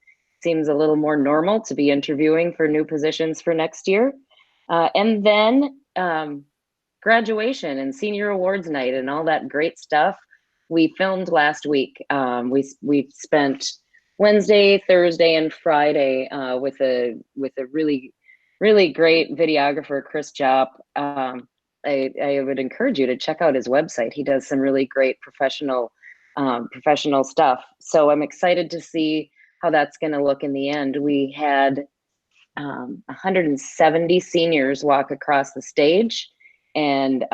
a little more normal to be interviewing for new positions for next year. And then graduation and senior awards night and all that great stuff we filmed last week. We spent Wednesday, Thursday, and Friday with a really great videographer, Chris Jopp. I would encourage you to check out his website. He does some really great professional stuff. So I'm excited to see how that's going to look in the end. We had 170 seniors walk across the stage and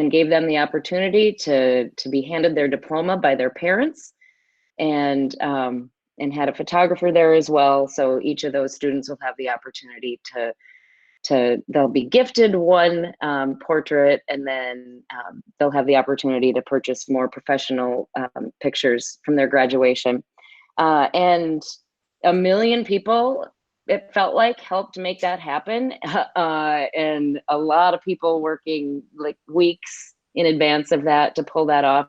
gave them the opportunity to be handed their diploma by their parents, and had a photographer there as well. So each of those students will have the opportunity they'll be gifted one portrait, and then they'll have the opportunity to purchase more professional pictures from their graduation. And 1 million people, it felt like, helped make that happen. And a lot of people working like weeks in advance of that to pull that off.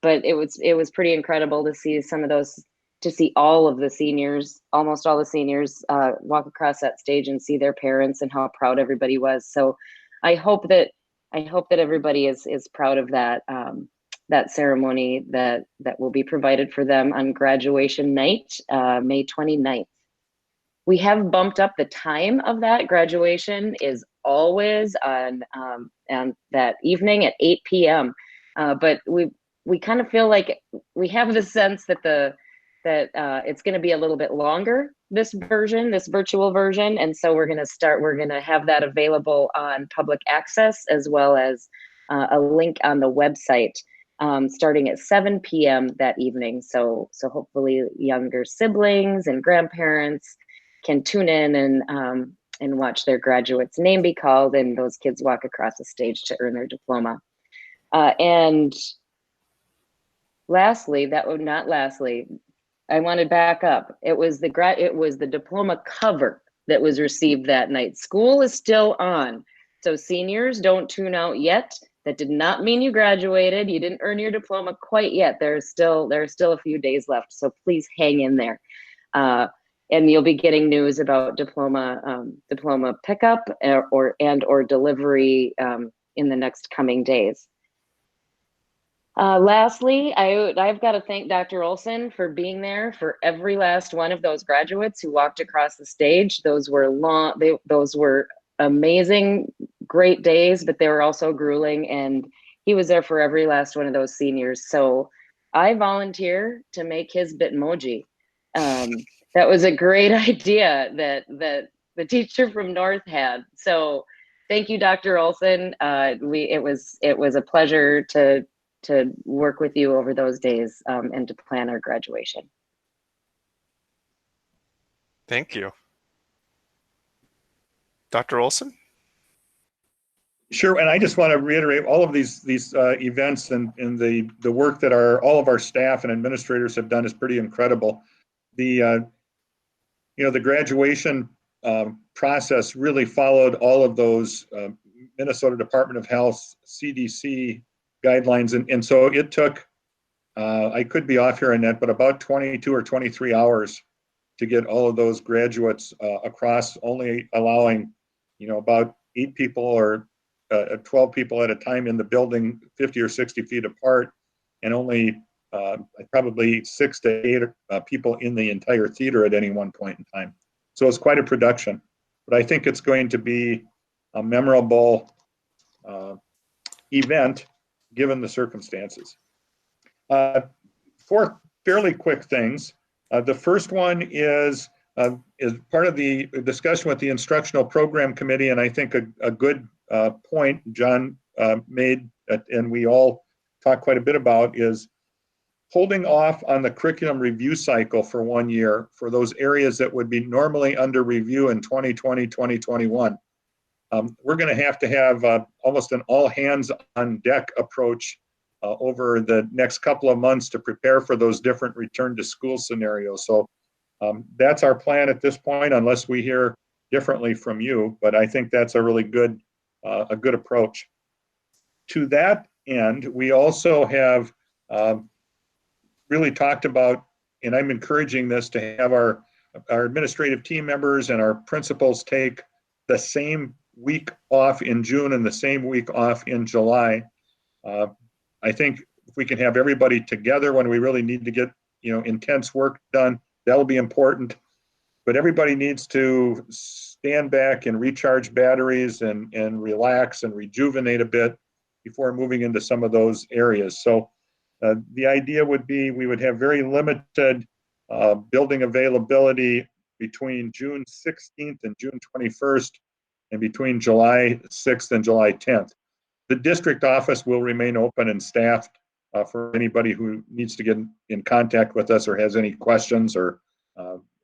But it was pretty incredible to see all of the seniors, almost all the seniors, walk across that stage and see their parents and how proud everybody was. So I hope that everybody is proud of that ceremony that will be provided for them on graduation night, May 29th. We have bumped up the time of that. Graduation is always on that evening at 8 p.m. But we kind of feel like we have the sense that it's going to be a little bit longer, this virtual version. And so we're going to have that available on public access, as well as a link on the website starting at 7 p.m. that evening. So hopefully younger siblings and grandparents can tune in and watch their graduate's name be called, and those kids walk across the stage to earn their diploma. And lastly, I want to back up. It was the diploma cover that was received that night. School is still on, so seniors, don't tune out yet. That did not mean you graduated. You didn't earn your diploma quite yet. There are still a few days left, so please hang in there. And you'll be getting news about diploma pickup or delivery in the next coming days. Lastly, I've got to thank Dr. Olson for being there for every last one of those graduates who walked across the stage. Those were amazing, great days, but they were also grueling, and he was there for every last one of those seniors. So I volunteer to make his Bitmoji. That was a great idea that the teacher from North had. So thank you, Dr. Olson. It was a pleasure to work with you over those days and to plan our graduation. Thank you. Dr. Olson? Sure, and I just want to reiterate all of these events and the work that all of our staff and administrators have done is pretty incredible. the graduation process really followed all of those Minnesota Department of Health, CDC guidelines. And so it took, I could be off here on that, but about 22 or 23 hours to get all of those graduates across, only allowing, about 8 people or 12 people at a time in the building, 50 or 60 feet apart, and only probably 6 to 8 people in the entire theater at any one point in time. So it's quite a production, but I think it's going to be a memorable event given the circumstances. 4 fairly quick things. The first one is part of the discussion with the Instructional Program Committee, and I think a good point John made, and we all talked quite a bit about, is holding off on the curriculum review cycle for 1 year for those areas that would be normally under review in 2020, 2021. We're going to have almost an all hands on deck approach over the next couple of months to prepare for those different return to school scenarios. So that's our plan at this point, unless we hear differently from you. But I think that's a really good approach. To that end, we also have really talked about, and I'm encouraging this, to have our administrative team members and our principals take the same week off in June and the same week off in July. I think if we can have everybody together when we really need to get intense work done, that'll be important. But everybody needs to stand back and recharge batteries and relax and rejuvenate a bit before moving into some of those areas. So the idea would be we would have very limited building availability between June 16th and June 21st, and between July 6th and July 10th. The district office will remain open and staffed for anybody who needs to get in contact with us or has any questions or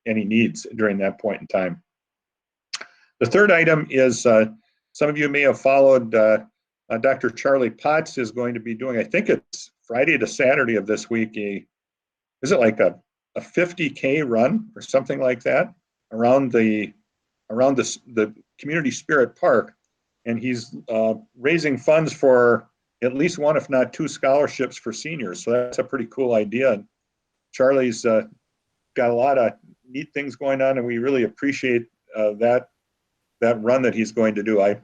any needs during that point in time. The third item is, some of you may have followed, Dr. Charlie Potts is going to be doing, I think it's Friday to Saturday of this week, is it like a 50K run or something like that around the Community Spirit Park. And he's raising funds for at least 1, if not 2 scholarships for seniors. So that's a pretty cool idea. And Charlie's got a lot of neat things going on, and we really appreciate that run that he's going to do. I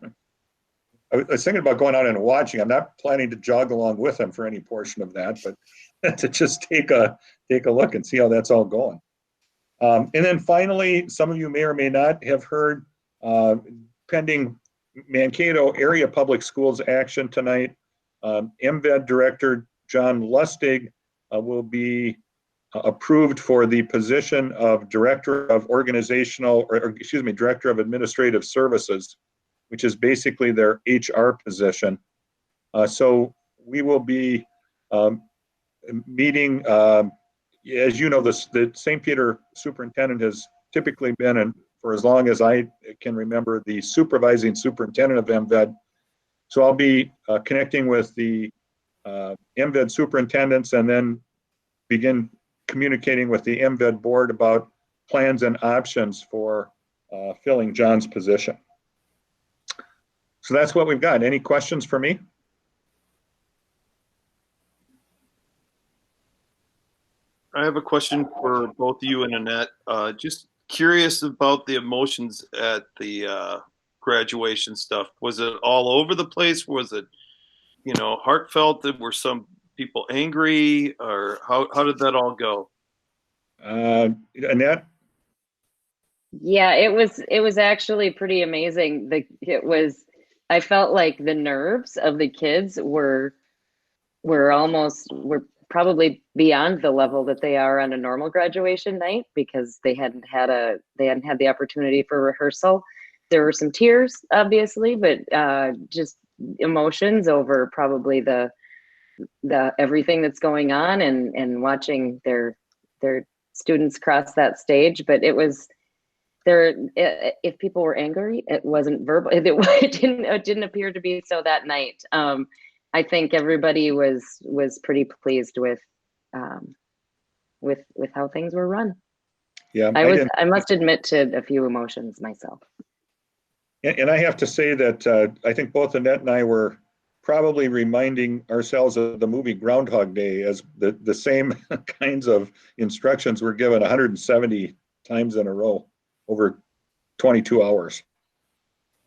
was thinking about going out and watching. I'm not planning to jog along with him for any portion of that, but to just take a look and see how that's all going. And then finally, some of you may or may not have heard, pending Mankato Area Public Schools action tonight, MVED Director John Lustig will be approved for the position of Director of Director of Administrative Services, which is basically their HR position. So we will be meeting, as you know, the St. Peter superintendent has typically been, and for as long as I can remember, the supervising superintendent of MVED. So I'll be connecting with the MVED superintendents and then begin communicating with the MVED board about plans and options for filling John's position. So that's what we've got. Any questions for me? I have a question for both you and Annette. Just curious about the emotions at the graduation stuff. Was it all over the place? Was it, heartfelt? Were some people angry, or how did that all go? Annette? Yeah, it was actually pretty amazing. I felt like the nerves of the kids were probably beyond the level that they are on a normal graduation night, because they hadn't had the opportunity for rehearsal. There were some tears, obviously, but just emotions over probably the everything that's going on and watching their students cross that stage. But it was there. If people were angry, it wasn't verbal. It didn't appear to be so that night. I think everybody was pretty pleased with how things were run. Yeah, I must admit to a few emotions myself. And I have to say that I think both Annette and I were probably reminding ourselves of the movie Groundhog Day, as the same kinds of instructions were given 170 times in a row over 22 hours.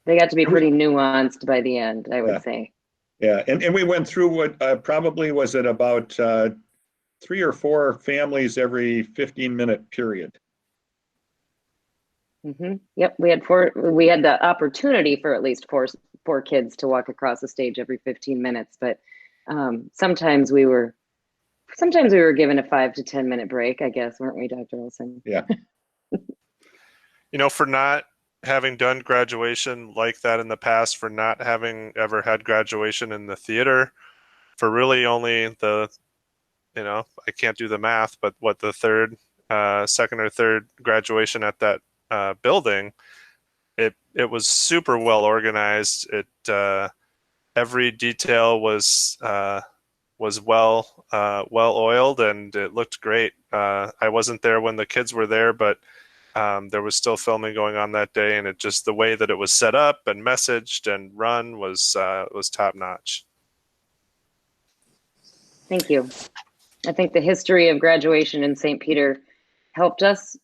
They got to be pretty nuanced by the end, I would Yeah. say. Yeah, and we went through what probably was it about 3 or 4 families every 15-minute period. Yep, we had 4. We had the opportunity for at least four kids to walk across the stage every 15 minutes, but sometimes we were given a 5 to 10 minute break, I guess, weren't we, Dr. Olson? Yeah. You know, for not having done graduation like that in the past, for not having ever had graduation in the theater, for really only the, you know, I can't do the math, but what, the second or third graduation at that building, it was super well organized. Every detail was well oiled, and it looked great. I wasn't there when the kids were there, but there was still filming going on that day, and it just, the way that it was set up and messaged and run was top notch. Thank you. I think the history of graduation in St. Peter helped us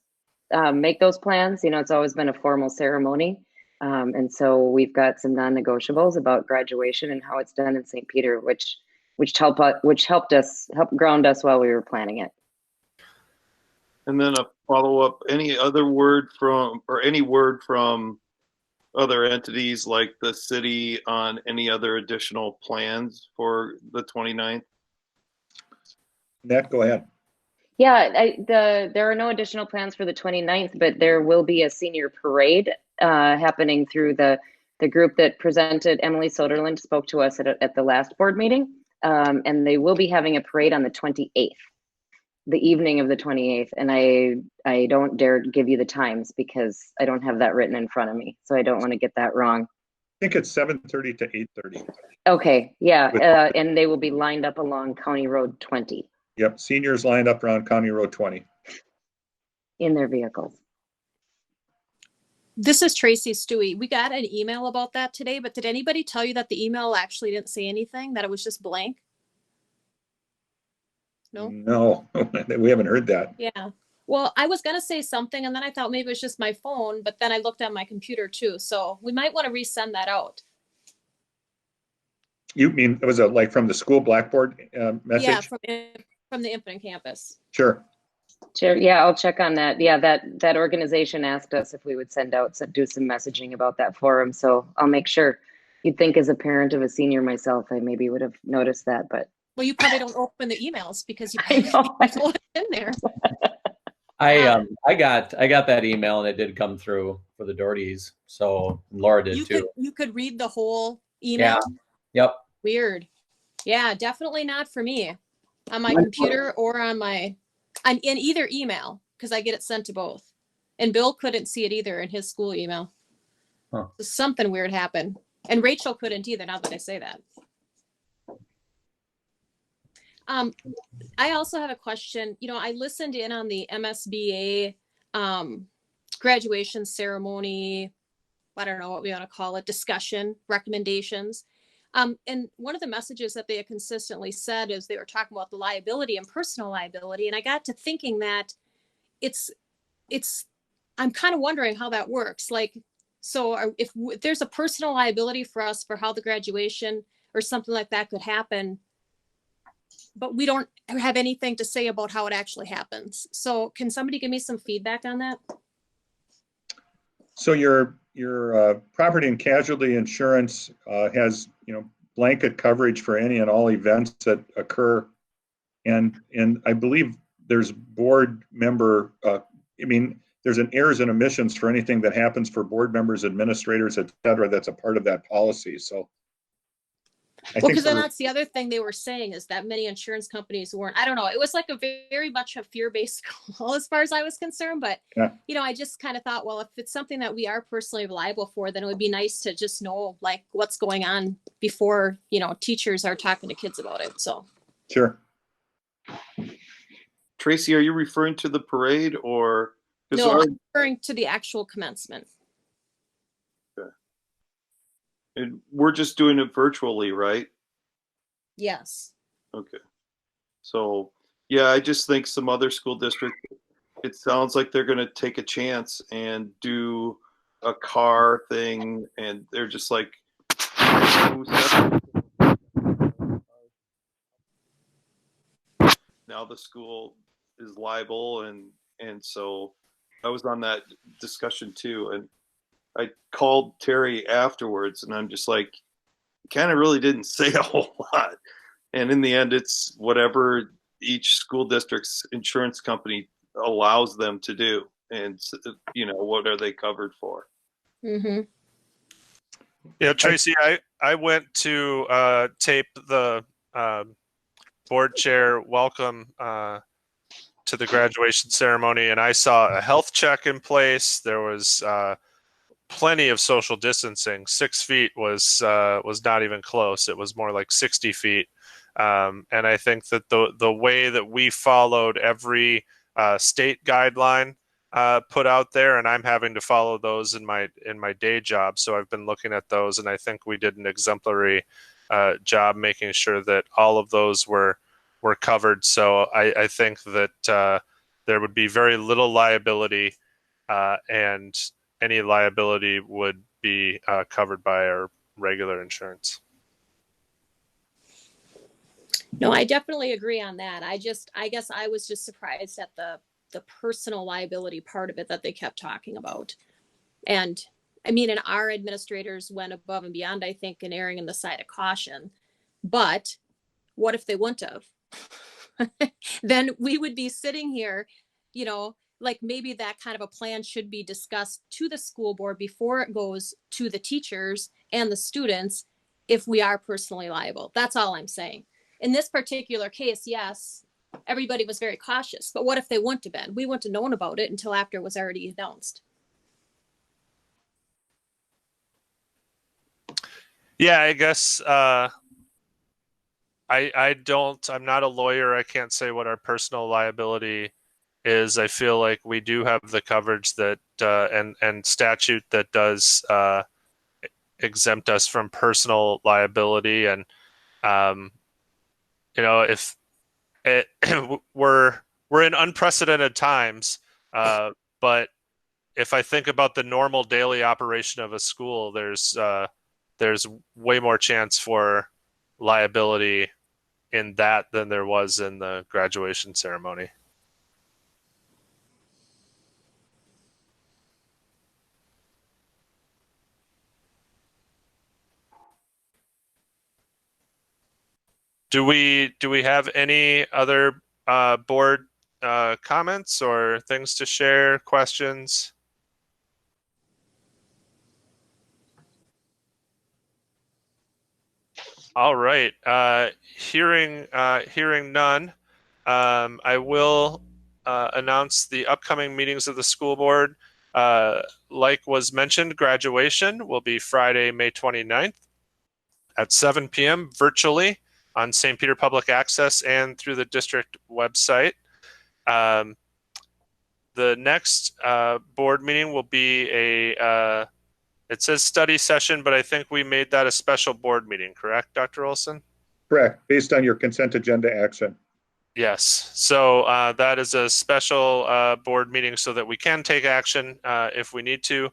make those plans. You know, it's always been a formal ceremony. And so we've got some non-negotiables about graduation and how it's done in St. Peter, which helped ground us while we were planning it. And then a follow-up, any word from other entities like the city on any other additional plans for the 29th? Annette, go ahead. Yeah, there are no additional plans for the 29th, but there will be a senior parade happening through the group that presented. Emily Soderlund spoke to us at the last board meeting, and they will be having a parade on the 28th, the evening of the 28th. And I don't dare give you the times because I don't have that written in front of me, so I don't want to get that wrong. I think it's 7:30 to 8:30. Okay, yeah, and they will be lined up along County Road 20. Yep, seniors lined up around County Road 20. In their vehicles. This is Tracy Stewie. We got an email about that today, but did anybody tell you that the email actually didn't say anything, that it was just blank? No? No, we haven't heard that. Yeah. Well, I was going to say something, and then I thought maybe it was just my phone, but then I looked at my computer too. So we might want to resend that out. You mean, was it like from the school Blackboard message? Yeah, from the Infinite Campus. Sure. Sure. Yeah, I'll check on that. Yeah, that organization asked us if we would do some messaging about that forum. So I'll make sure. You'd think as a parent of a senior myself, I maybe would have noticed that, but. Well, you probably don't open the emails because you know. put it in there. I got that email and it did come through for the Dohertys. So Laura did too. You could read the whole email. Yeah. Yep. Weird. Yeah, definitely not for me on my computer or in either email, because I get it sent to both. And Bill couldn't see it either in his school email. Huh. So something weird happened. And Rachel couldn't either, now that I say that. I also have a question. You know, I listened in on the MSBA graduation ceremony, I don't know what we want to call it, discussion, recommendations. And one of the messages that they had consistently said is they were talking about the liability and personal liability. And I got to thinking that I'm kind of wondering how that works. Like, so if there's a personal liability for us for how the graduation or something like that could happen, but we don't have anything to say about how it actually happens. So can somebody give me some feedback on that? So your property and casualty insurance has, blanket coverage for any and all events that occur. And I believe there's board member, there's an errors and omissions for anything that happens for board members, administrators, et cetera, that's a part of that policy. So because then that's the other thing they were saying is that many insurance companies weren't, I don't know, it was like a very much a fear-based call as far as I was concerned. But, I just kind of thought, well, if it's something that we are personally liable for, then it would be nice to just know like what's going on before, teachers are talking to kids about it. So. Sure. Tracy, are you referring to the parade or No, I'm referring to the actual commencement. Okay. And we're just doing it virtually, right? Yes. Okay. So, yeah, I just think some other school districts, it sounds like they're going to take a chance and do a car thing, and they're just like, now the school is liable, and so I was on that discussion too, and I called Terry afterwards, and I'm just like, kind of really didn't say a whole lot, and in the end, it's whatever each school district's insurance company allows them to do, and what are they covered for. Mm-hmm. Yeah, Tracy, I went to tape the board chair welcome to the graduation ceremony, and I saw a health check in place. There was plenty of social distancing. 6 feet was not even close. It was more like 60 feet. And I think that the way that we followed every state guideline put out there, and I'm having to follow those in my day job. So I've been looking at those, and I think we did an exemplary job making sure that all of those were covered. So I think that there would be very little liability, and any liability would be covered by our regular insurance. No, I definitely agree on that. I guess I was just surprised at the personal liability part of it that they kept talking about. And I mean, and our administrators went above and beyond, I think, in erring on the side of caution. But what if they wouldn't have? Then we would be sitting here, like maybe that kind of a plan should be discussed to the school board before it goes to the teachers and the students if we are personally liable. That's all I'm saying. In this particular case, yes, everybody was very cautious, but what if they wouldn't have been? We wouldn't have known about it until after it was already announced. Yeah, I guess I'm not a lawyer. I can't say what our personal liability is. I feel like we do have the coverage that and statute that does exempt us from personal liability, and if we're in unprecedented times, but if I think about the normal daily operation of a school, there's way more chance for liability in that than there was in the graduation ceremony. Do we have any other board comments or things to share, questions? All right. Hearing none, I will announce the upcoming meetings of the school board. Like was mentioned, graduation will be Friday, May 29th at 7 p.m. virtually on St. Peter Public Access and through the district website. The next board meeting will be it says study session, but I think we made that a special board meeting, correct, Dr. Olson? Correct, based on your consent agenda action. Yes, so that is a special board meeting so that we can take action if we need to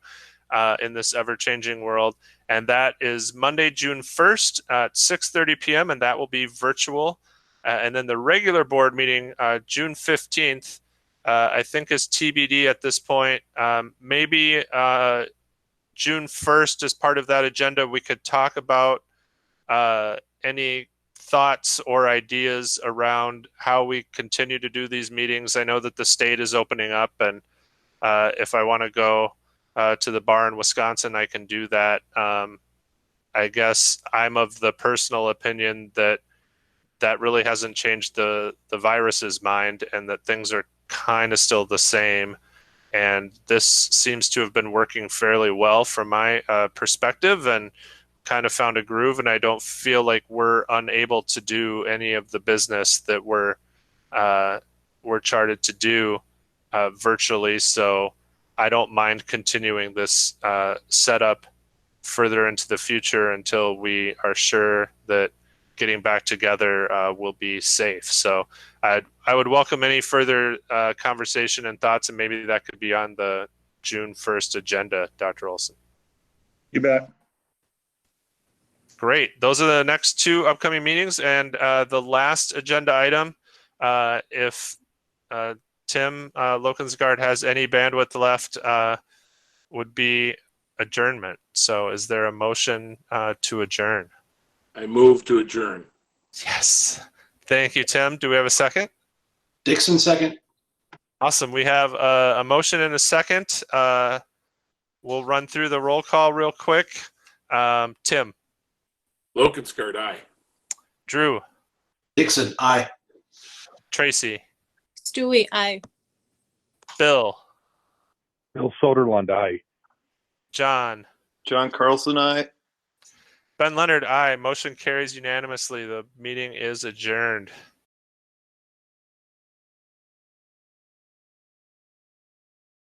in this ever-changing world. And that is Monday, June 1st at 6:30 p.m. and that will be virtual. And then the regular board meeting, June 15th, I think is TBD at this point. Maybe June 1st, as part of that agenda, we could talk about any thoughts or ideas around how we continue to do these meetings. I know that the state is opening up, and if I want to go to the bar in Wisconsin, I can do that. I guess I'm of the personal opinion that really hasn't changed the virus's mind, and that things are kind of still the same. And this seems to have been working fairly well from my perspective, and kind of found a groove. And I don't feel like we're unable to do any of the business that we're charted to do virtually, so I don't mind continuing this setup further into the future until we are sure that getting back together will be safe. So I would welcome any further conversation and thoughts, and maybe that could be on the June 1st agenda, Dr. Olson. You bet. Great. Those are the next two upcoming meetings. And the last agenda item, if Tim Lokensgaard has any bandwidth left, would be adjournment. So is there a motion to adjourn? I move to adjourn. Yes. Thank you, Tim. Do we have a second? Dixon, second. Awesome. We have a motion and a second. We'll run through the roll call real quick. Tim. Lokensgaard, aye. Drew. Dixon, aye. Tracy. Stewie, aye. Bill. Bill Soderlund, aye. John. John Carlson, aye. Ben Leonard, aye. Motion carries unanimously. The meeting is adjourned.